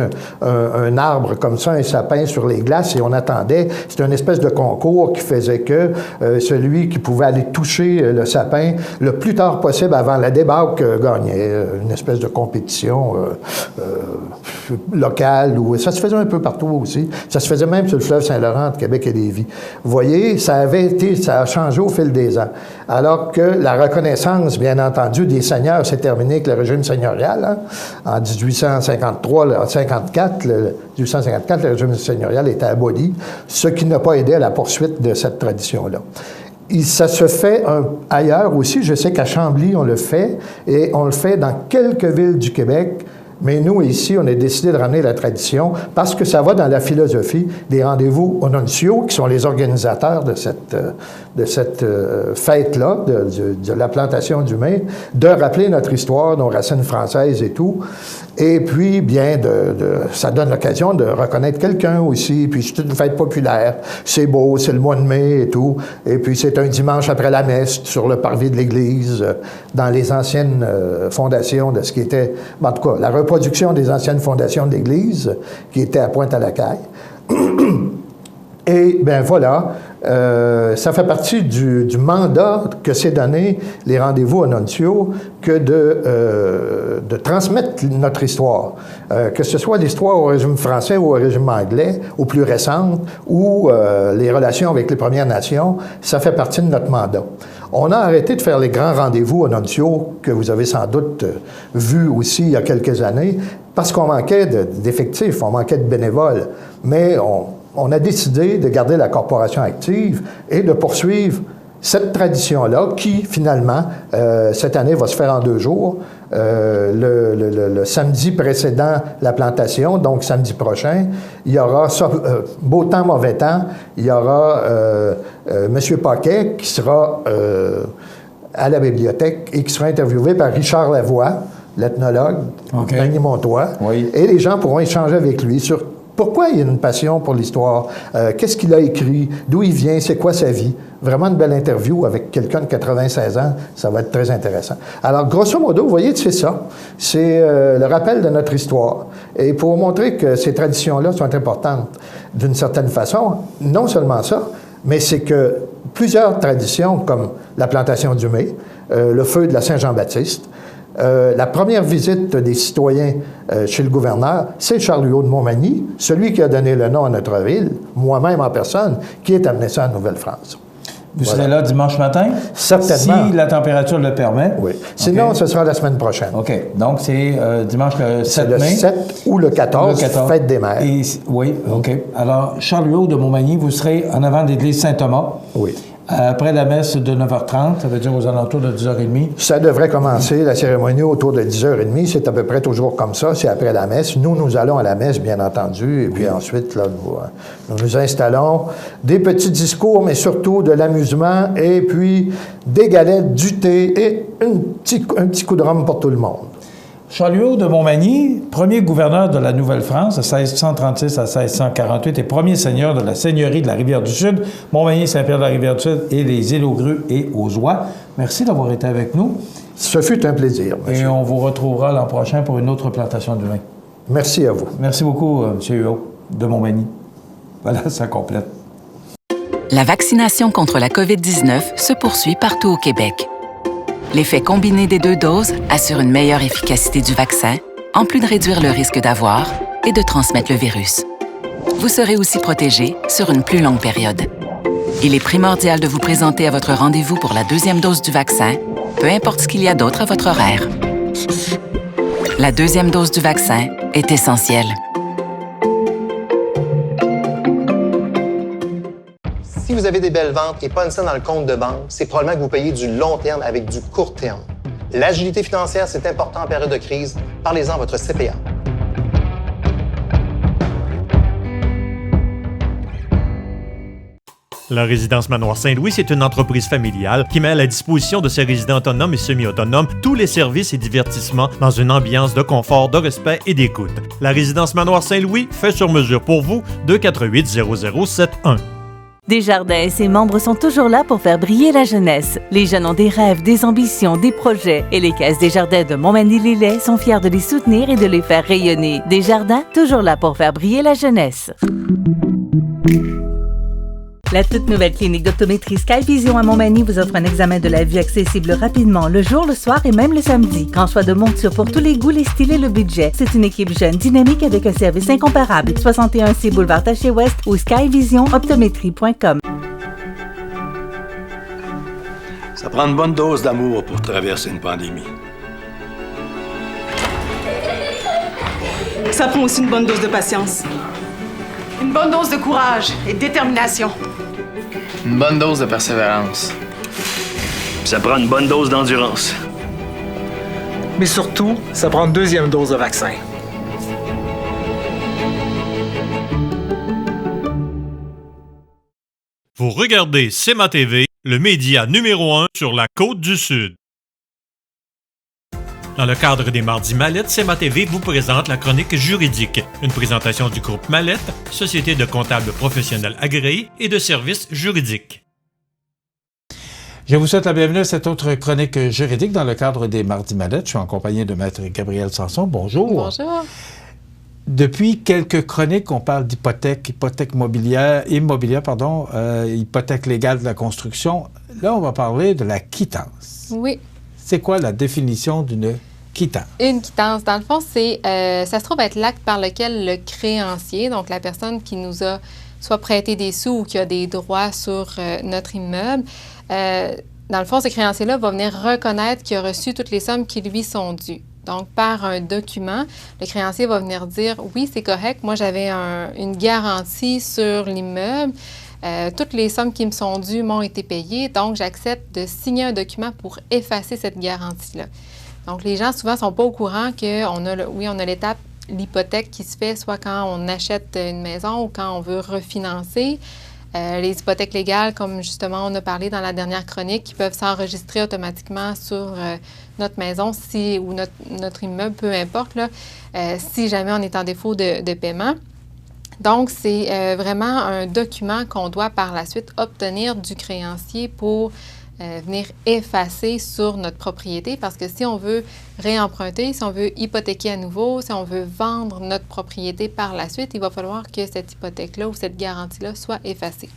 un arbre comme ça, un sapin sur les glaces, et on attendait. C'était une espèce de concours qui faisait que celui qui pouvait aller toucher le sapin le plus tard possible avant la débâcle gagnait. Une espèce de compétition locale. Ça se faisait un peu partout aussi. Ça se faisait même sur le fleuve Saint-Laurent entre Québec et Lévis. Vous voyez, ça a changé au fil des ans. Alors que la reconnaissance, bien entendu, des seigneurs, c'est terminé avec le régime seigneurial. Hein. En 1854, le régime seigneurial était aboli, ce qui n'a pas aidé à la poursuite de cette tradition-là. Ça se fait ailleurs aussi. Je sais qu'à Chambly, on le fait, et on le fait dans quelques villes du Québec. Mais nous, ici, on a décidé de ramener la tradition parce que ça va dans la philosophie des rendez-vous Onontio, qui sont les organisateurs de cette fête-là, de la plantation du mai, de rappeler notre histoire, nos racines françaises et tout. Et puis, bien, ça donne l'occasion de reconnaître quelqu'un aussi. Puis, c'est une fête populaire. C'est beau, c'est le mois de mai et tout. Et puis, c'est un dimanche après la messe, sur le parvis de l'église, dans les anciennes fondations de ce qui était, en tout cas, la reproduction des anciennes fondations de l'église, qui était à Pointe-à-la-Caille. Et bien voilà, ça fait partie du mandat que s'est donné les rendez-vous Onontio que de transmettre notre histoire. Que ce soit l'histoire au régime français ou au régime anglais, ou plus récente, ou les relations avec les Premières Nations, ça fait partie de notre mandat. On a arrêté de faire les grands rendez-vous Onontio que vous avez sans doute vus aussi il y a quelques années, parce qu'on manquait d'effectifs, on manquait de bénévoles. Mais on a décidé de garder la corporation active et de poursuivre cette tradition-là qui, finalement, cette année, va se faire en 2 jours. Le samedi précédent la plantation, donc samedi prochain, il y aura, beau temps, mauvais temps, il y aura M. Paquet qui sera à la bibliothèque et qui sera interviewé par Richard Lavoie, l'ethnologue, Magny-Montois, et les gens pourront échanger avec lui sur pourquoi il y a une passion pour l'histoire, qu'est-ce qu'il a écrit, d'où il vient, c'est quoi sa vie. Vraiment une belle interview avec quelqu'un de 96 ans, ça va être très intéressant. Alors, grosso modo, vous voyez, c'est ça. C'est le rappel de notre histoire. Et pour montrer que ces traditions-là sont importantes d'une certaine façon, non seulement ça, mais c'est que plusieurs traditions, comme la plantation du mai, le feu de la Saint-Jean-Baptiste, la première visite des citoyens chez le gouverneur, c'est Charles-Huot de Montmagny, celui qui a donné le nom à notre ville, moi-même en personne, qui est amené ça en Nouvelle-France. Vous serez là dimanche matin? Certainement. Si la température le permet? Oui. Sinon, ce sera la semaine prochaine. OK. Donc, c'est dimanche le 7 mai? Le 7 ou le 14, fête des mères. Oui, OK. Alors, Charles-Huot de Montmagny, vous serez en avant de l'église Saint-Thomas. Oui. Après la messe de 9h30, ça veut dire aux alentours de 10h30? Ça devrait commencer, la cérémonie, autour de 10h30. C'est à peu près toujours comme ça, c'est après la messe. Nous allons à la messe, bien entendu, et puis ensuite, là, nous installons des petits discours, mais surtout de l'amusement, et puis des galettes, du thé, et un petit coup de rhum pour tout le monde. Charles-Huot de Montmagny, premier gouverneur de la Nouvelle-France de 1636 à 1648 et premier seigneur de la seigneurie de la Rivière-du-Sud, Montmagny, Saint-Pierre de la Rivière-du-Sud et les îles aux Grues et aux Oies. Merci d'avoir été avec nous. Ce fut un plaisir, monsieur. Et on vous retrouvera l'an prochain pour une autre plantation de vin. Merci à vous. Merci beaucoup, M. Huot de Montmagny. Voilà, ça complète. La vaccination contre la COVID-19 se poursuit partout au Québec. L'effet combiné des 2 doses assure une meilleure efficacité du vaccin, en plus de réduire le risque d'avoir et de transmettre le virus. Vous serez aussi protégé sur une plus longue période. Il est primordial de vous présenter à votre rendez-vous pour la 2e dose du vaccin, peu importe ce qu'il y a d'autre à votre horaire. La 2e dose du vaccin est essentielle. Si Si vous avez des belles ventes et pas une scène dans le compte de banque, c'est probablement que vous payez du long terme avec du court terme. L'agilité financière, c'est important en période de crise. Parlez-en à votre CPA. La résidence Manoir Saint-Louis, c'est une entreprise familiale qui met à la disposition de ses résidents autonomes et semi-autonomes tous les services et divertissements dans une ambiance de confort, de respect et d'écoute. La résidence Manoir Saint-Louis fait sur mesure pour vous, 248-0071. Desjardins et ses membres sont toujours là pour faire briller la jeunesse. Les jeunes ont des rêves, des ambitions, des projets et les caisses Desjardins de Montmagny-Lillet sont fiers de les soutenir et de les faire rayonner. Desjardins, toujours là pour faire briller la jeunesse. La toute nouvelle clinique d'optométrie Skyvision à Montmagny vous offre un examen de la vue accessible rapidement, le jour, le soir et même le samedi. Grand choix de montures pour tous les goûts, les styles et le budget. C'est une équipe jeune, dynamique avec un service incomparable. 61C Boulevard Taché-Ouest ou skyvisionoptométrie.com. Ça prend une bonne dose d'amour pour traverser une pandémie. Ça prend aussi une bonne dose de patience. Une bonne dose de courage et de détermination. Une bonne dose de persévérance. Ça prend une bonne dose d'endurance. Mais surtout, ça prend une deuxième dose de vaccin. Vous regardez CEMA TV, le média numéro 1 sur la Côte-du-Sud. Dans le cadre des Mardis Mallette, CEMA TV vous présente la chronique juridique, une présentation du groupe Mallette, société de comptables professionnels agréés et de services juridiques. Je vous souhaite la bienvenue à cette autre chronique juridique dans le cadre des Mardis Mallette. Je suis en compagnie de Maître Gabrielle Sanson. Bonjour. Bonjour. Depuis quelques chroniques, on parle d'hypothèque, hypothèque légale de la construction. Là, on va parler de la quittance. Oui. C'est quoi la définition d'une quittance? Une quittance, dans le fond, ça se trouve être l'acte par lequel le créancier, donc la personne qui nous a soit prêté des sous ou qui a des droits sur notre immeuble, dans le fond, ce créancier-là va venir reconnaître qu'il a reçu toutes les sommes qui lui sont dues. Donc, par un document, le créancier va venir dire « Oui, c'est correct, moi j'avais une garantie sur l'immeuble. Toutes les sommes qui me sont dues m'ont été payées, donc j'accepte de signer un document pour effacer cette garantie-là. » Donc, les gens, souvent, ne sont pas au courant qu'on a l'étape, l'hypothèque qui se fait soit quand on achète une maison ou quand on veut refinancer. Les hypothèques légales, comme justement on a parlé dans la dernière chronique, qui peuvent s'enregistrer automatiquement sur notre maison ou notre immeuble, peu importe, là, si jamais on est en défaut de paiement. Donc, c'est vraiment un document qu'on doit par la suite obtenir du créancier pour venir effacer sur notre propriété parce que si on veut réemprunter, si on veut hypothéquer à nouveau, si on veut vendre notre propriété par la suite, il va falloir que cette hypothèque-là ou cette garantie-là soit effacée.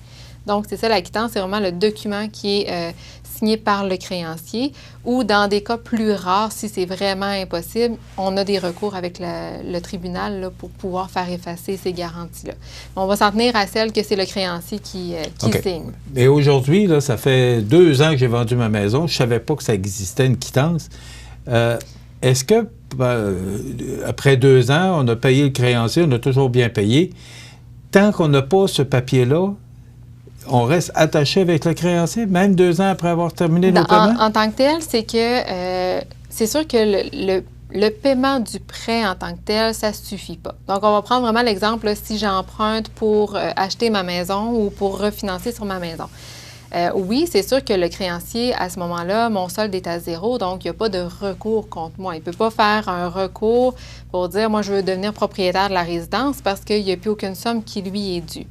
Donc, c'est ça la quittance, c'est vraiment le document qui est signé par le créancier ou dans des cas plus rares, si c'est vraiment impossible, on a des recours avec le tribunal là, pour pouvoir faire effacer ces garanties-là. On va s'en tenir à celle que c'est le créancier qui signe. Et aujourd'hui, là, ça fait 2 ans que j'ai vendu ma maison. Je ne savais pas que ça existait une quittance. Est-ce que, après 2 ans, on a payé le créancier, on a toujours bien payé. Tant qu'on n'a pas ce papier-là, on reste attaché avec le créancier, même 2 ans après avoir terminé nos paiements? En tant que tel, c'est que c'est sûr que le paiement du prêt en tant que tel, ça ne suffit pas. Donc, on va prendre vraiment l'exemple, là, si j'emprunte pour acheter ma maison ou pour refinancer sur ma maison. Oui, c'est sûr que le créancier, à ce moment-là, mon solde est à 0, donc il n'y a pas de recours contre moi. Il ne peut pas faire un recours pour dire, moi, je veux devenir propriétaire de la résidence parce qu'il n'y a plus aucune somme qui lui est due.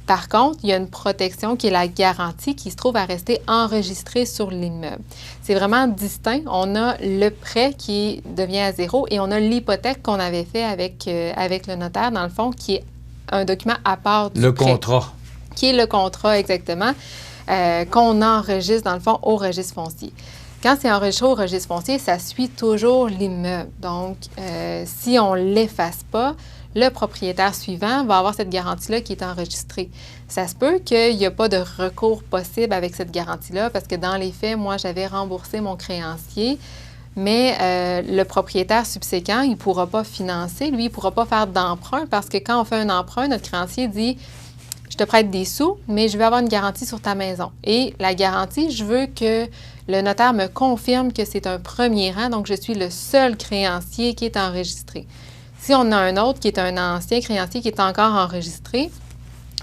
Par contre, il y a une protection qui est la garantie qui se trouve à rester enregistrée sur l'immeuble. C'est vraiment distinct. On a le prêt qui devient à 0 et on a l'hypothèque qu'on avait fait avec le notaire, dans le fond, qui est un document à part du prêt. Le contrat. Qui est le contrat, exactement, qu'on enregistre, dans le fond, au registre foncier. Quand c'est enregistré au registre foncier, ça suit toujours l'immeuble. Donc, si on ne l'efface pas, le propriétaire suivant va avoir cette garantie-là qui est enregistrée. Ça se peut qu'il n'y a pas de recours possible avec cette garantie-là parce que dans les faits, moi, j'avais remboursé mon créancier, mais le propriétaire subséquent, il ne pourra pas financer. Lui, il ne pourra pas faire d'emprunt parce que quand on fait un emprunt, notre créancier dit je te prête des sous, mais je veux avoir une garantie sur ta maison. Et la garantie, je veux que le notaire me confirme que c'est un premier rang, donc je suis le seul créancier qui est enregistré. Si on a un autre qui est un ancien créancier qui est encore enregistré,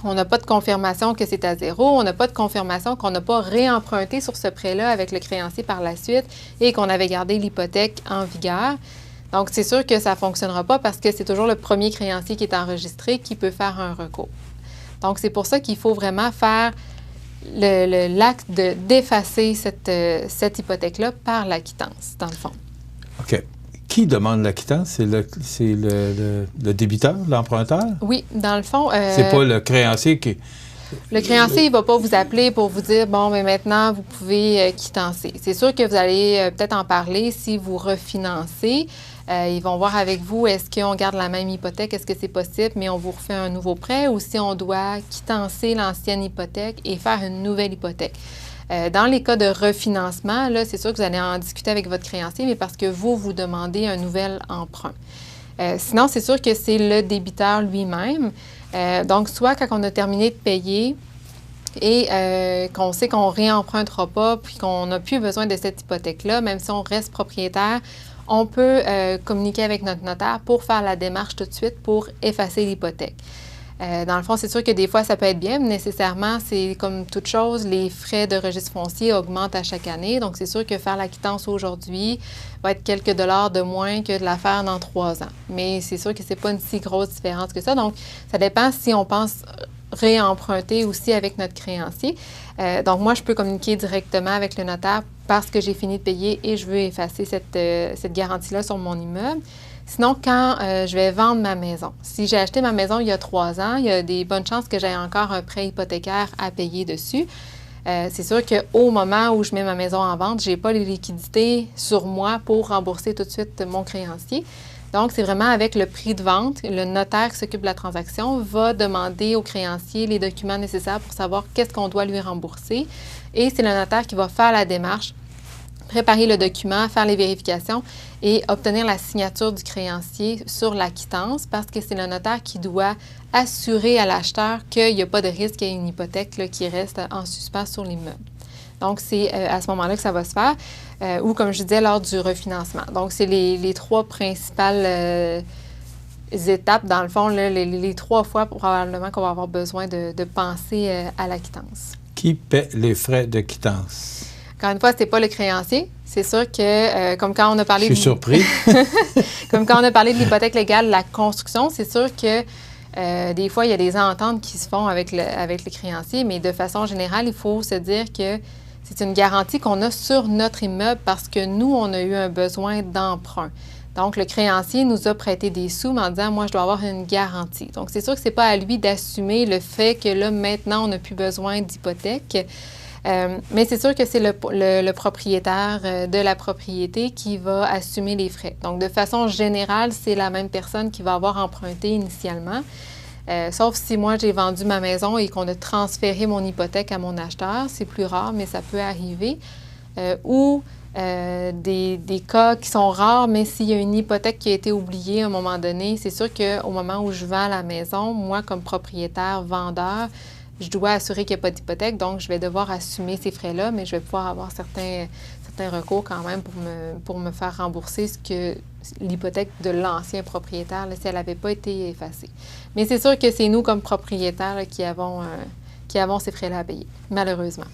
on n'a pas de confirmation que c'est à zéro, on n'a pas de confirmation qu'on n'a pas réemprunté sur ce prêt-là avec le créancier par la suite et qu'on avait gardé l'hypothèque en vigueur. Donc, c'est sûr que ça ne fonctionnera pas parce que c'est toujours le premier créancier qui est enregistré qui peut faire un recours. Donc, c'est pour ça qu'il faut vraiment faire l'acte d'effacer cette hypothèque-là par la quittance, dans le fond. OK. Qui demande la quittance? C'est le débiteur, l'emprunteur? Oui, dans le fond... c'est pas le créancier qui... Le créancier, il ne va pas vous appeler pour vous dire, bon, mais maintenant, vous pouvez quittancer. C'est sûr que vous allez peut-être en parler si vous refinancez. Ils vont voir avec vous, est-ce qu'on garde la même hypothèque, est-ce que c'est possible, mais on vous refait un nouveau prêt, ou si on doit quittancer l'ancienne hypothèque et faire une nouvelle hypothèque. Dans les cas de refinancement, là, c'est sûr que vous allez en discuter avec votre créancier, mais parce que vous demandez un nouvel emprunt. Sinon, c'est sûr que c'est le débiteur lui-même. Donc, soit quand on a terminé de payer et qu'on sait qu'on ne réempruntera pas, puis qu'on n'a plus besoin de cette hypothèque-là, même si on reste propriétaire, on peut communiquer avec notre notaire pour faire la démarche tout de suite pour effacer l'hypothèque. Dans le fond, c'est sûr que des fois, ça peut être bien, mais nécessairement, c'est comme toute chose, les frais de registre foncier augmentent à chaque année. Donc, c'est sûr que faire la quittance aujourd'hui va être quelques dollars de moins que de la faire dans 3 ans. Mais c'est sûr que c'est pas une si grosse différence que ça. Donc, ça dépend si on pense réemprunter aussi avec notre créancier. Donc, moi, je peux communiquer directement avec le notaire parce que j'ai fini de payer et je veux effacer cette garantie-là sur mon immeuble. Sinon, quand je vais vendre ma maison, si j'ai acheté ma maison il y a 3 ans, il y a des bonnes chances que j'ai encore un prêt hypothécaire à payer dessus. C'est sûr qu'au moment où je mets ma maison en vente, je n'ai pas les liquidités sur moi pour rembourser tout de suite mon créancier. Donc, c'est vraiment avec le prix de vente, le notaire qui s'occupe de la transaction va demander au créancier les documents nécessaires pour savoir qu'est-ce qu'on doit lui rembourser. Et c'est le notaire qui va faire la démarche, préparer le document, faire les vérifications et obtenir la signature du créancier sur la quittance parce que c'est le notaire qui doit assurer à l'acheteur qu'il n'y a pas de risque qu'il y ait une hypothèque là, qui reste en suspens sur l'immeuble. Donc, c'est à ce moment-là que ça va se faire ou, comme je disais, lors du refinancement. Donc, c'est les 3 principales étapes, dans le fond, là, les 3 fois probablement qu'on va avoir besoin de penser à la quittance. Qui paie les frais de quittance? Encore une fois, ce n'est pas le créancier. C'est sûr que, comme quand on a parlé... Je suis surpris. Comme quand on a parlé de l'hypothèque légale, la construction, c'est sûr que des fois, il y a des ententes qui se font avec le créancier, mais de façon générale, il faut se dire que c'est une garantie qu'on a sur notre immeuble parce que nous, on a eu un besoin d'emprunt. Donc, le créancier nous a prêté des sous en disant, moi, je dois avoir une garantie. Donc, c'est sûr que ce n'est pas à lui d'assumer le fait que là, maintenant, on n'a plus besoin d'hypothèque. Mais c'est sûr que c'est le propriétaire de la propriété qui va assumer les frais. Donc, de façon générale, c'est la même personne qui va avoir emprunté initialement. Sauf si moi, j'ai vendu ma maison et qu'on a transféré mon hypothèque à mon acheteur. C'est plus rare, mais ça peut arriver. Ou des cas qui sont rares, mais s'il y a une hypothèque qui a été oubliée à un moment donné, c'est sûr qu'au moment où je vends la maison, moi, comme propriétaire, vendeur, je dois assurer qu'il n'y a pas d'hypothèque, donc je vais devoir assumer ces frais-là, mais je vais pouvoir avoir certains recours quand même pour me faire rembourser ce que l'hypothèque de l'ancien propriétaire, là, si elle n'avait pas été effacée. Mais c'est sûr que c'est nous, comme propriétaires, là, qui avons ces frais-là à payer, malheureusement.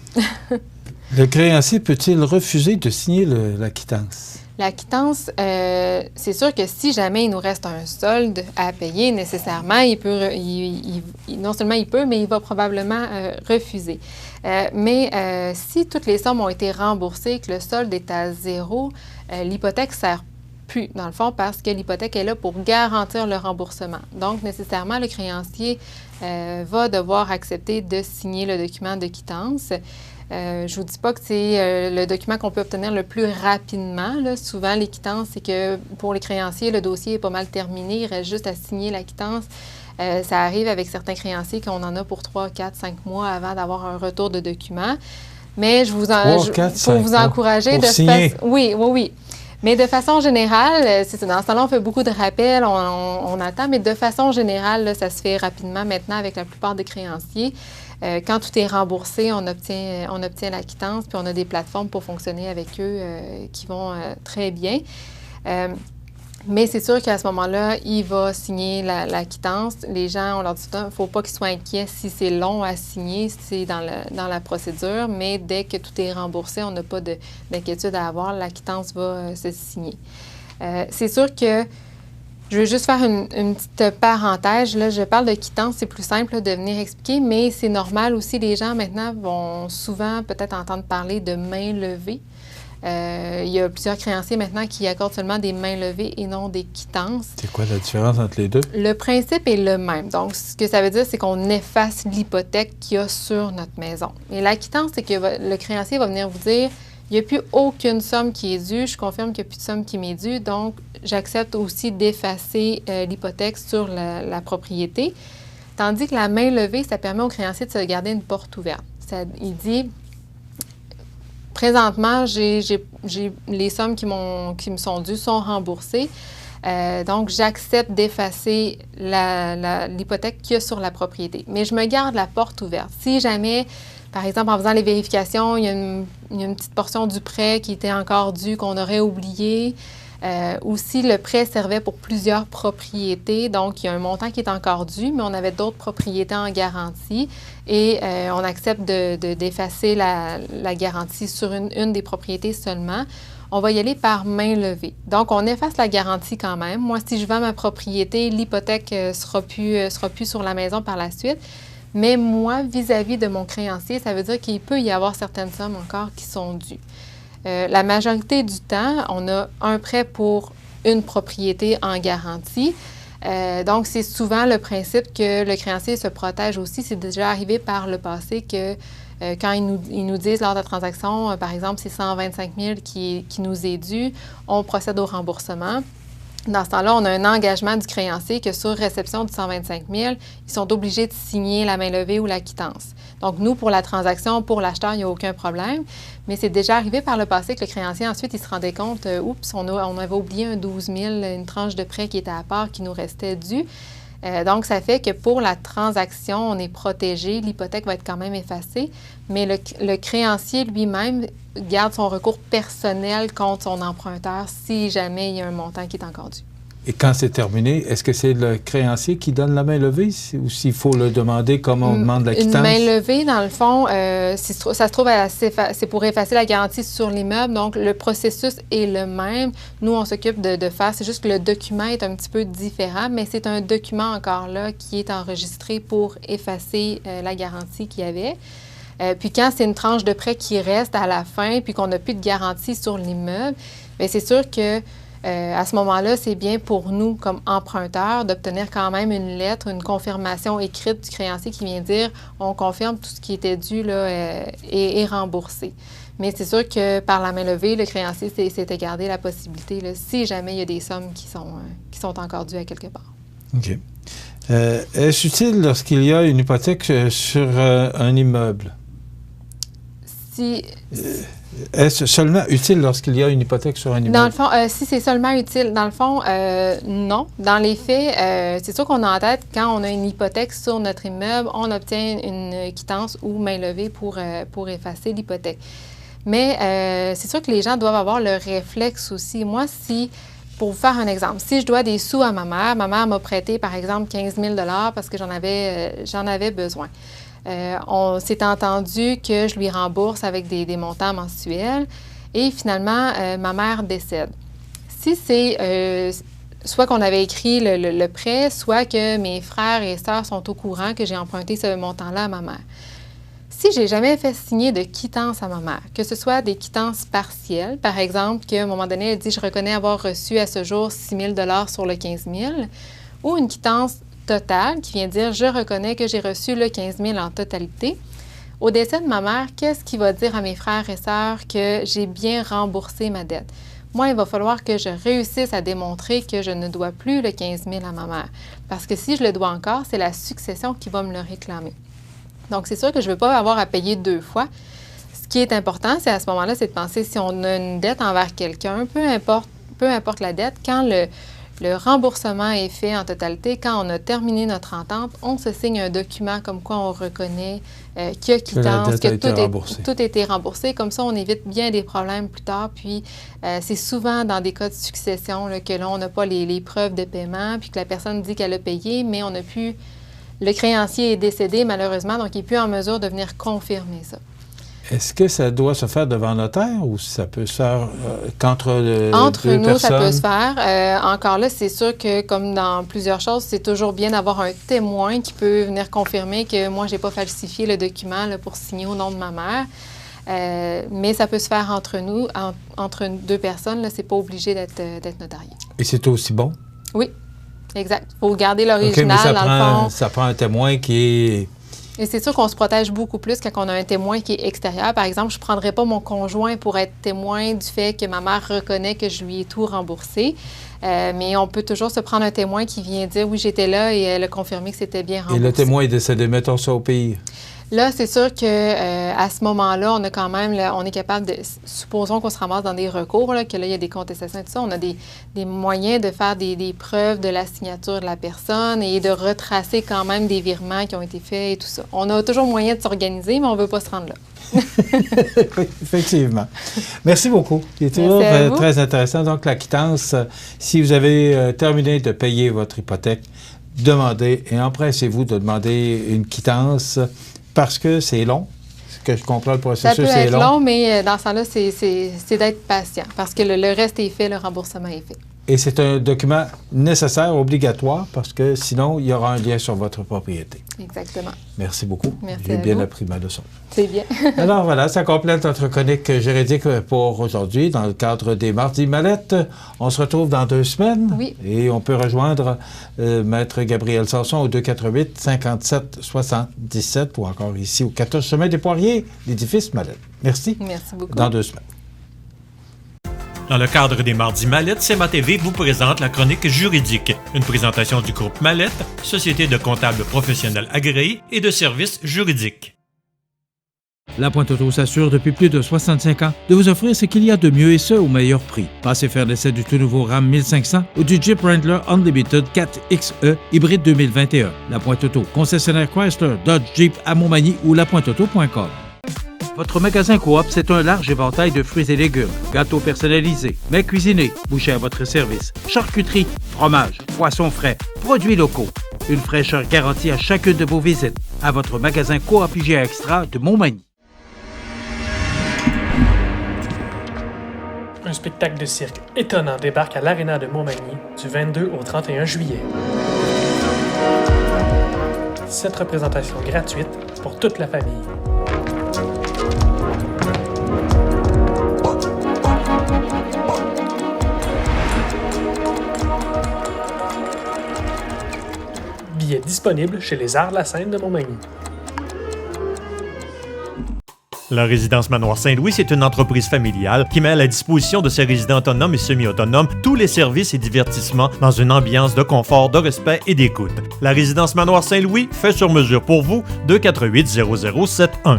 Le créancier peut-il refuser de signer la quittance? La quittance, c'est sûr que si jamais il nous reste un solde à payer, nécessairement, non seulement il peut, mais il va probablement refuser. Mais si toutes les sommes ont été remboursées, que le solde est à 0, l'hypothèque ne sert plus, dans le fond, parce que l'hypothèque est là pour garantir le remboursement. Donc, nécessairement, le créancier va devoir accepter de signer le document de quittance. Je ne vous dis pas que c'est le document qu'on peut obtenir le plus rapidement. Là. Souvent, les quittances, c'est que pour les créanciers, le dossier est pas mal terminé. Il reste juste à signer la quittance. Ça arrive avec certains créanciers qu'on en a pour 3, 4, 5 mois avant d'avoir un retour de document. Mais je vous encourager de se passer... Oui. Mais de façon générale, c'est ça, dans ce temps-là, on fait beaucoup de rappels, on attend, mais de façon générale, là, ça se fait rapidement maintenant avec la plupart des créanciers. Quand tout est remboursé, on obtient la quittance, puis on a des plateformes pour fonctionner avec eux qui vont très bien. Mais c'est sûr qu'à ce moment-là, il va signer la quittance. Les gens, on leur dit il ne faut pas qu'ils soient inquiets si c'est long à signer, c'est dans la procédure, mais dès que tout est remboursé, on n'a pas d'inquiétude à avoir, la quittance va se signer. C'est sûr que je veux juste faire une petite parenthèse. Là, je parle de quittance, c'est plus simple là, de venir expliquer, mais c'est normal aussi, les gens maintenant vont souvent peut-être entendre parler de main levée. Il y a plusieurs créanciers maintenant qui accordent seulement des mains levées et non des quittances. C'est quoi la différence entre les deux? Le principe est le même. Donc, ce que ça veut dire, c'est qu'on efface l'hypothèque qu'il y a sur notre maison. Et la quittance, c'est que le créancier va venir vous dire il n'y a plus aucune somme qui est due, je confirme qu'il n'y a plus de somme qui m'est due, donc j'accepte aussi d'effacer l'hypothèque sur la propriété. Tandis que la main levée, ça permet au créancier de se garder une porte ouverte. Il dit présentement, les sommes qui me sont dues sont remboursées. Donc, j'accepte d'effacer l'hypothèque qu'il y a sur la propriété. Mais je me garde la porte ouverte. Si jamais, par exemple, en faisant les vérifications, il y a une petite portion du prêt qui était encore due, qu'on aurait oublié, ou si le prêt servait pour plusieurs propriétés, donc il y a un montant qui est encore dû, mais on avait d'autres propriétés en garantie et on accepte d'effacer la garantie sur une des propriétés seulement. On va y aller par main levée. Donc, on efface la garantie quand même. Moi, si je vends ma propriété, l'hypothèque sera plus sur la maison par la suite. Mais moi, vis-à-vis de mon créancier, ça veut dire qu'il peut y avoir certaines sommes encore qui sont dues. La majorité du temps, on a un prêt pour une propriété en garantie. Donc, c'est souvent le principe que le créancier se protège aussi. C'est déjà arrivé par le passé que quand ils nous disent lors de la transaction, par exemple, c'est 125 000 qui nous est dû, on procède au remboursement. Dans ce temps-là, on a un engagement du créancier que sur réception de 125 000, ils sont obligés de signer la main levée ou la quittance. Donc, nous, pour la transaction, pour l'acheteur, il n'y a aucun problème. Mais c'est déjà arrivé par le passé que le créancier, ensuite, il se rendait compte, oups, on avait oublié un 12 000, une tranche de prêt qui était à part, qui nous restait due. Donc, ça fait que pour la transaction, on est protégé, l'hypothèque va être quand même effacée, mais le créancier lui-même garde son recours personnel contre son emprunteur si jamais il y a un montant qui est encore dû. Et quand c'est terminé, est-ce que c'est le créancier qui donne la main levée ou s'il faut le demander comme on demande la quittance? Une main levée, dans le fond, ça se trouve c'est pour effacer la garantie sur l'immeuble. Donc, le processus est le même. Nous, on s'occupe de faire. C'est juste que le document est un petit peu différent, mais c'est un document encore là qui est enregistré pour effacer la garantie qu'il y avait. Puis quand c'est une tranche de prêt qui reste à la fin, puis qu'on n'a plus de garantie sur l'immeuble, bien, c'est sûr que à ce moment-là, c'est bien pour nous, comme emprunteurs, d'obtenir quand même une lettre, une confirmation écrite du créancier qui vient dire on confirme tout ce qui était dû là, est remboursé. Mais c'est sûr que par la main levée, le créancier s'était gardé la possibilité, là, si jamais il y a des sommes qui sont encore dues à quelque part. OK. Est-ce utile lorsqu'il y a une hypothèque sur un immeuble? Est-ce seulement utile lorsqu'il y a une hypothèque sur un immeuble? Dans le fond, si c'est seulement utile, dans le fond, non. Dans les faits, c'est sûr qu'on a en tête, quand on a une hypothèque sur notre immeuble, on obtient une quittance ou main levée pour effacer l'hypothèque. Mais c'est sûr que les gens doivent avoir le réflexe aussi. Moi, pour vous faire un exemple, si je dois des sous à ma mère m'a prêté, par exemple, 15 000 $ parce que j'en avais besoin. On s'est entendu que je lui rembourse avec des montants mensuels et finalement, ma mère décède. Si c'est soit qu'on avait écrit le prêt, soit que mes frères et sœurs sont au courant que j'ai emprunté ce montant-là à ma mère. Si j'ai jamais fait signer de quittance à ma mère, que ce soit des quittances partielles, par exemple, qu'à un moment donné, elle dit « je reconnais avoir reçu à ce jour 6 000 $ sur le 15 000 », ou une quittance totale qui vient dire « je reconnais que j'ai reçu le 15 000 en totalité ». Au décès de ma mère, qu'est-ce qui va dire à mes frères et sœurs que j'ai bien remboursé ma dette? Moi, il va falloir que je réussisse à démontrer que je ne dois plus le 15 000 à ma mère. Parce que si je le dois encore, c'est la succession qui va me le réclamer. Donc, c'est sûr que je ne veux pas avoir à payer deux fois. Ce Ce qui est important, c'est à ce moment-là, c'est de penser si on a une dette envers quelqu'un, peu importe la dette, quand le remboursement est fait en totalité, quand on a terminé notre entente, on se signe un document comme quoi on reconnaît qu'il y a quittance, que tout a été remboursé. Comme ça, on évite bien des problèmes plus tard. Puis, c'est souvent dans des cas de succession là, que là, on n'a pas les preuves de paiement, puis que la personne dit qu'elle a payé, mais on n'a plus... Le créancier est décédé, malheureusement, donc il n'est plus en mesure de venir confirmer ça. Est-ce que ça doit se faire devant notaire ou ça peut se faire qu'entre Entre deux nous, personnes? ça peut se faire. Encore là, c'est sûr que, comme dans plusieurs choses, c'est toujours bien d'avoir un témoin qui peut venir confirmer que moi, je n'ai pas falsifié le document là, pour signer au nom de ma mère. Mais ça peut se faire entre nous, entre deux personnes. Ce n'est pas obligé d'être notarié. Et c'est aussi bon? Oui, exact. Il faut garder l'original, dans le fond. Ça prend un témoin qui est... Et c'est sûr qu'on se protège beaucoup plus quand on a un témoin qui est extérieur. Par exemple, je ne prendrais pas mon conjoint pour être témoin du fait que ma mère reconnaît que je lui ai tout remboursé. Mais on peut toujours se prendre un témoin qui vient dire « oui, j'étais là » et elle a confirmé que c'était bien remboursé. Et le témoin est décédé, mettons ça au pays. Là, c'est sûr qu'à ce moment-là, on a quand même, on est capable de, supposons qu'on se ramasse dans des recours, là, que là, il y a des contestations et tout ça, on a des moyens de faire des preuves de la signature de la personne et de retracer quand même des virements qui ont été faits et tout ça. On a toujours moyen de s'organiser, mais on ne veut pas se rendre là. Oui, effectivement. Merci beaucoup. C'est toujours très intéressant. Donc, la quittance, si vous avez terminé de payer votre hypothèque, demandez et empressez-vous de demander une quittance parce que c'est long. Ce que je comprends, le processus, c'est long. Ça peut être long, mais dans ce temps-là, c'est d'être patient parce que le reste est fait, le remboursement est fait. Et c'est un document nécessaire, obligatoire, parce que sinon, il y aura un lien sur votre propriété. Exactement. Merci beaucoup. Merci. J'ai bien appris ma leçon. C'est bien. Alors voilà, ça complète notre chronique juridique pour aujourd'hui dans le cadre des Mardis Mallettes. On se retrouve dans 2 semaines. Oui. Et on peut rejoindre Maître Gabriel Sanson au 248-57-77 ou encore ici au 14 chemin des Poiriers, l'édifice Mallette. Merci. Merci beaucoup. Dans 2 semaines. Dans le cadre des Mardis Mallettes, CMA-TV vous présente la chronique juridique, une présentation du groupe Mallette, société de comptables professionnels agréés et de services juridiques. La Pointe Auto s'assure depuis plus de 65 ans de vous offrir ce qu'il y a de mieux et ce au meilleur prix. Passez faire l'essai du tout nouveau Ram 1500 ou du Jeep Wrangler Unlimited 4XE hybride 2021. La Pointe Auto, concessionnaire Chrysler, Dodge, Jeep à Montmagny ou lapointeauto.com. Votre magasin Coop, c'est un large éventail de fruits et légumes, gâteaux personnalisés, mets cuisinés, bouchées à votre service, charcuterie, fromage, poissons frais, produits locaux. Une fraîcheur garantie à chacune de vos visites à votre magasin Coop IGA Extra de Montmagny. Un spectacle de cirque étonnant débarque à l'Aréna de Montmagny du 22 au 31 juillet. Cette représentation gratuite pour toute la famille. Billets disponibles chez les Arts de la Seine de Montmagny. La résidence Manoir Saint-Louis, c'est une entreprise familiale qui met à la disposition de ses résidents autonomes et semi-autonomes tous les services et divertissements dans une ambiance de confort, de respect et d'écoute. La résidence Manoir Saint-Louis fait sur mesure pour vous, 248-0071.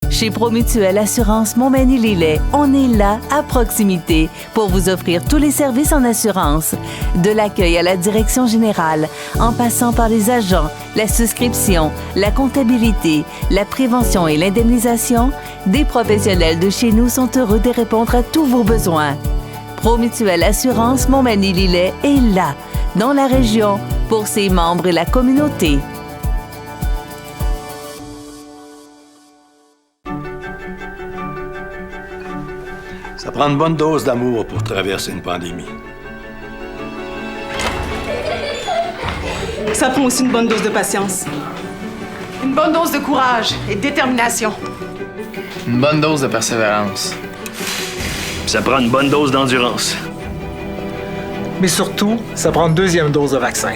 Chez Promutuelle Assurance Montmagny-Lillet, on est là, à proximité, pour vous offrir tous les services en assurance. De l'accueil à la direction générale, en passant par les agents, la souscription, la comptabilité, la prévention et l'indemnisation, des professionnels de chez nous sont heureux de répondre à tous vos besoins. Promutuelle Assurance Montmagny-Lillet est là, dans la région, pour ses membres et la communauté. Ça prend une bonne dose d'amour pour traverser une pandémie. Ça prend aussi une bonne dose de patience. Une bonne dose de courage et de détermination. Une bonne dose de persévérance. Ça prend une bonne dose d'endurance. Mais surtout, ça prend une 2e dose de vaccin.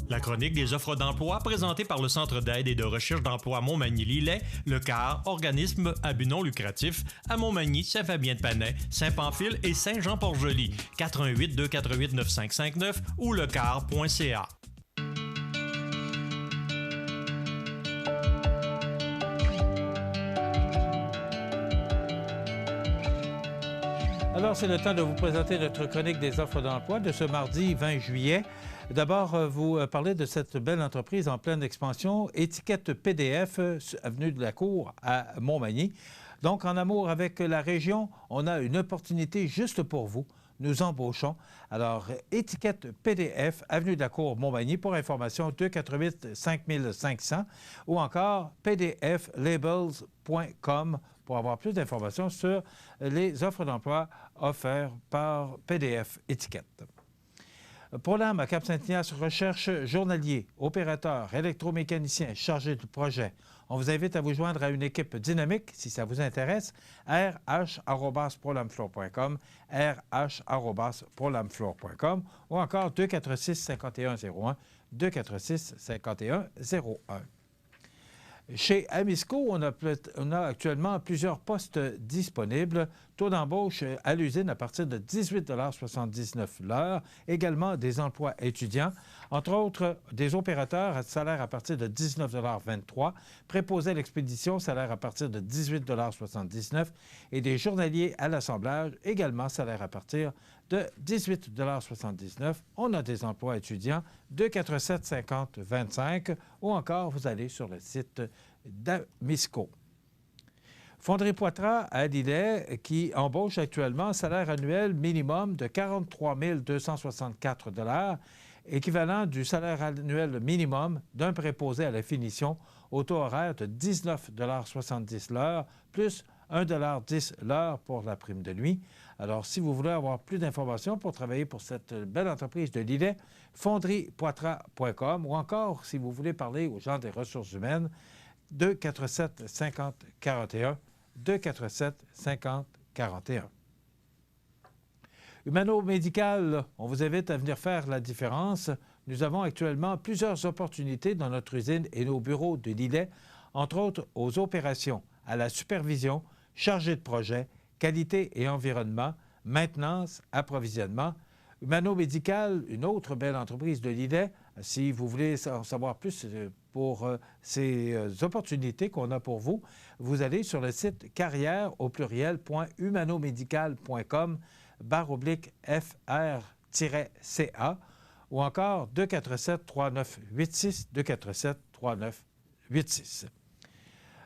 La chronique des offres d'emploi présentée par le Centre d'aide et de recherche d'emploi Montmagny-Lillet, le CAR, organisme à but non lucratif, à Montmagny, Saint-Fabien-de-Panay, Saint-Pamphile et Saint-Jean-Port-Joli, 418-248-9559 ou lecar.ca. Alors, c'est le temps de vous présenter notre chronique des offres d'emploi de ce mardi 20 juillet. D'abord, vous parlez de cette belle entreprise en pleine expansion, Étiquette PDF, avenue de la Cour à Montmagny. Donc, en amour avec la région, on a une opportunité juste pour vous. Nous embauchons. Alors, Étiquette PDF, avenue de la Cour, Montmagny, pour information 248-5500 ou encore pdflabels.com pour avoir plus d'informations sur les offres d'emploi offertes par PDF Étiquette. Prolam à Cap-Saint-Ignace recherche journalier, opérateur, électromécanicien, chargé de projet. On vous invite à vous joindre à une équipe dynamique, si ça vous intéresse, rh@prolamfloor.com, rh@prolamfloor.com ou encore 246-5101, 246-5101. Chez Amisco, on a actuellement plusieurs postes disponibles. Taux d'embauche à l'usine à partir de 18,79 $ l'heure. Également des emplois étudiants. Entre autres, des opérateurs à salaire à partir de 19,23 $. Préposés à l'expédition, salaire à partir de 18,79 $ et des journaliers à l'assemblage, également salaire à partir de 18,79 $. On a des emplois étudiants 247-50-25 ou encore vous allez sur le site d'Amisco. Fonderie Poitras à Lillet qui embauche actuellement un salaire annuel minimum de 43 264 $, équivalent du salaire annuel minimum d'un préposé à la finition au taux horaire de 19,70 $ l'heure, plus 1,10 $ l'heure pour la prime de nuit. Alors, si vous voulez avoir plus d'informations pour travailler pour cette belle entreprise de Lillet, fondriepoitras.com ou encore, si vous voulez parler aux gens des ressources humaines, 247-50-41, 247-50-41. Humano Médical, on vous invite à venir faire la différence. Nous avons actuellement plusieurs opportunités dans notre usine et nos bureaux de Lillet, entre autres aux opérations, à la supervision, chargé de projet, qualité et environnement, maintenance, approvisionnement. Humano Médical, une autre belle entreprise de Lillet. Si vous voulez en savoir plus pour ces opportunités qu'on a pour vous, vous allez sur le site carrière au pluriel.humanomédical.com /FR-CA ou encore 247-3986, 247-3986.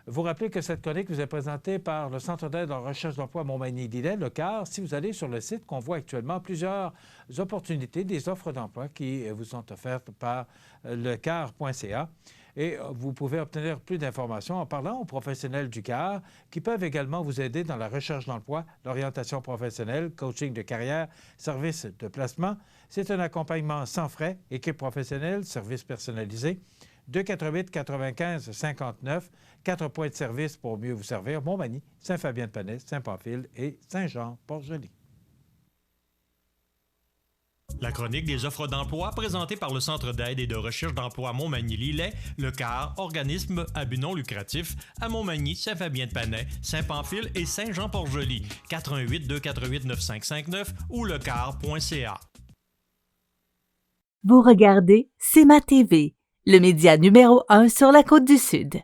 Vous rappelez que cette chronique vous est présentée par le Centre d'aide en recherche d'emploi Montmagny-Lillet, le CAR. Si vous allez sur le site, qu'on voit actuellement plusieurs opportunités, des offres d'emploi qui vous sont offertes par le CAR.ca. Et vous pouvez obtenir plus d'informations en parlant aux professionnels du CAR qui peuvent également vous aider dans la recherche d'emploi, l'orientation professionnelle, coaching de carrière, services de placement. C'est un accompagnement sans frais, équipe professionnelle, services personnalisés. 248-95-59, 4 points de service pour mieux vous servir, Montmagny, Saint-Fabien-de-Panay, Saint-Pamphile et Saint-Jean-Port-Joli. La chronique des offres d'emploi présentée par le Centre d'aide et de recherche d'emploi Montmagny-Lillet, le CAR, organisme à but non lucratif, à Montmagny, Saint-Fabien-de-Panay, Saint-Pamphile et Saint-Jean-Port-Joli, 418-248-9559 ou lecar.ca. Vous regardez CEMA TV, le média numéro 1 sur la Côte-du-Sud.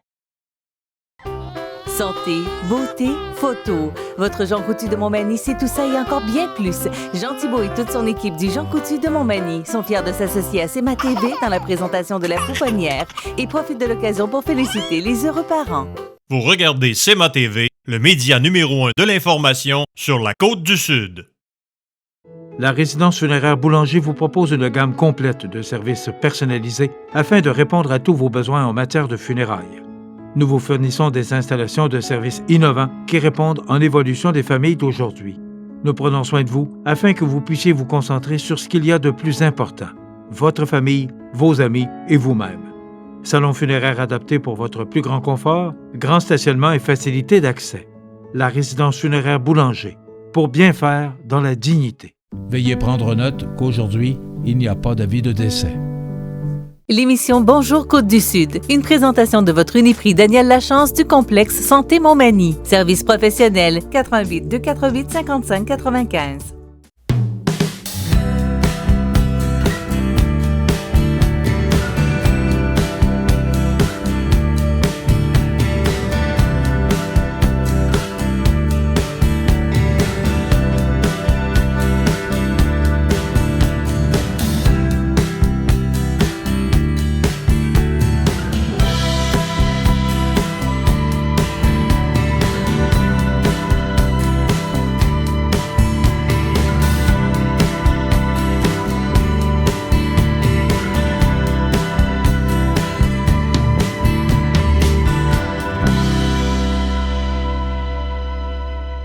Santé, beauté, photo. Votre Jean Coutu de Montmagny, c'est tout ça et encore bien plus. Jean Thibault et toute son équipe du Jean Coutu de Montmagny sont fiers de s'associer à CEMA TV dans la présentation de la pouponnière et profitent de l'occasion pour féliciter les heureux parents. Vous regardez CEMA TV, le média numéro 1 de l'information sur la Côte-du-Sud. La résidence funéraire Boulanger vous propose une gamme complète de services personnalisés afin de répondre à tous vos besoins en matière de funérailles. Nous vous fournissons des installations de services innovants qui répondent en évolution des familles d'aujourd'hui. Nous prenons soin de vous afin que vous puissiez vous concentrer sur ce qu'il y a de plus important, votre famille, vos amis et vous-même. Salon funéraire adapté pour votre plus grand confort, grand stationnement et facilité d'accès. La résidence funéraire Boulanger, pour bien faire dans la dignité. Veuillez prendre note qu'aujourd'hui, il n'y a pas d'avis de décès. L'émission Bonjour Côte-du-Sud, une présentation de votre Uniprix Daniel Lachance du complexe Santé Montmagny. Service professionnel 88 248 55 95.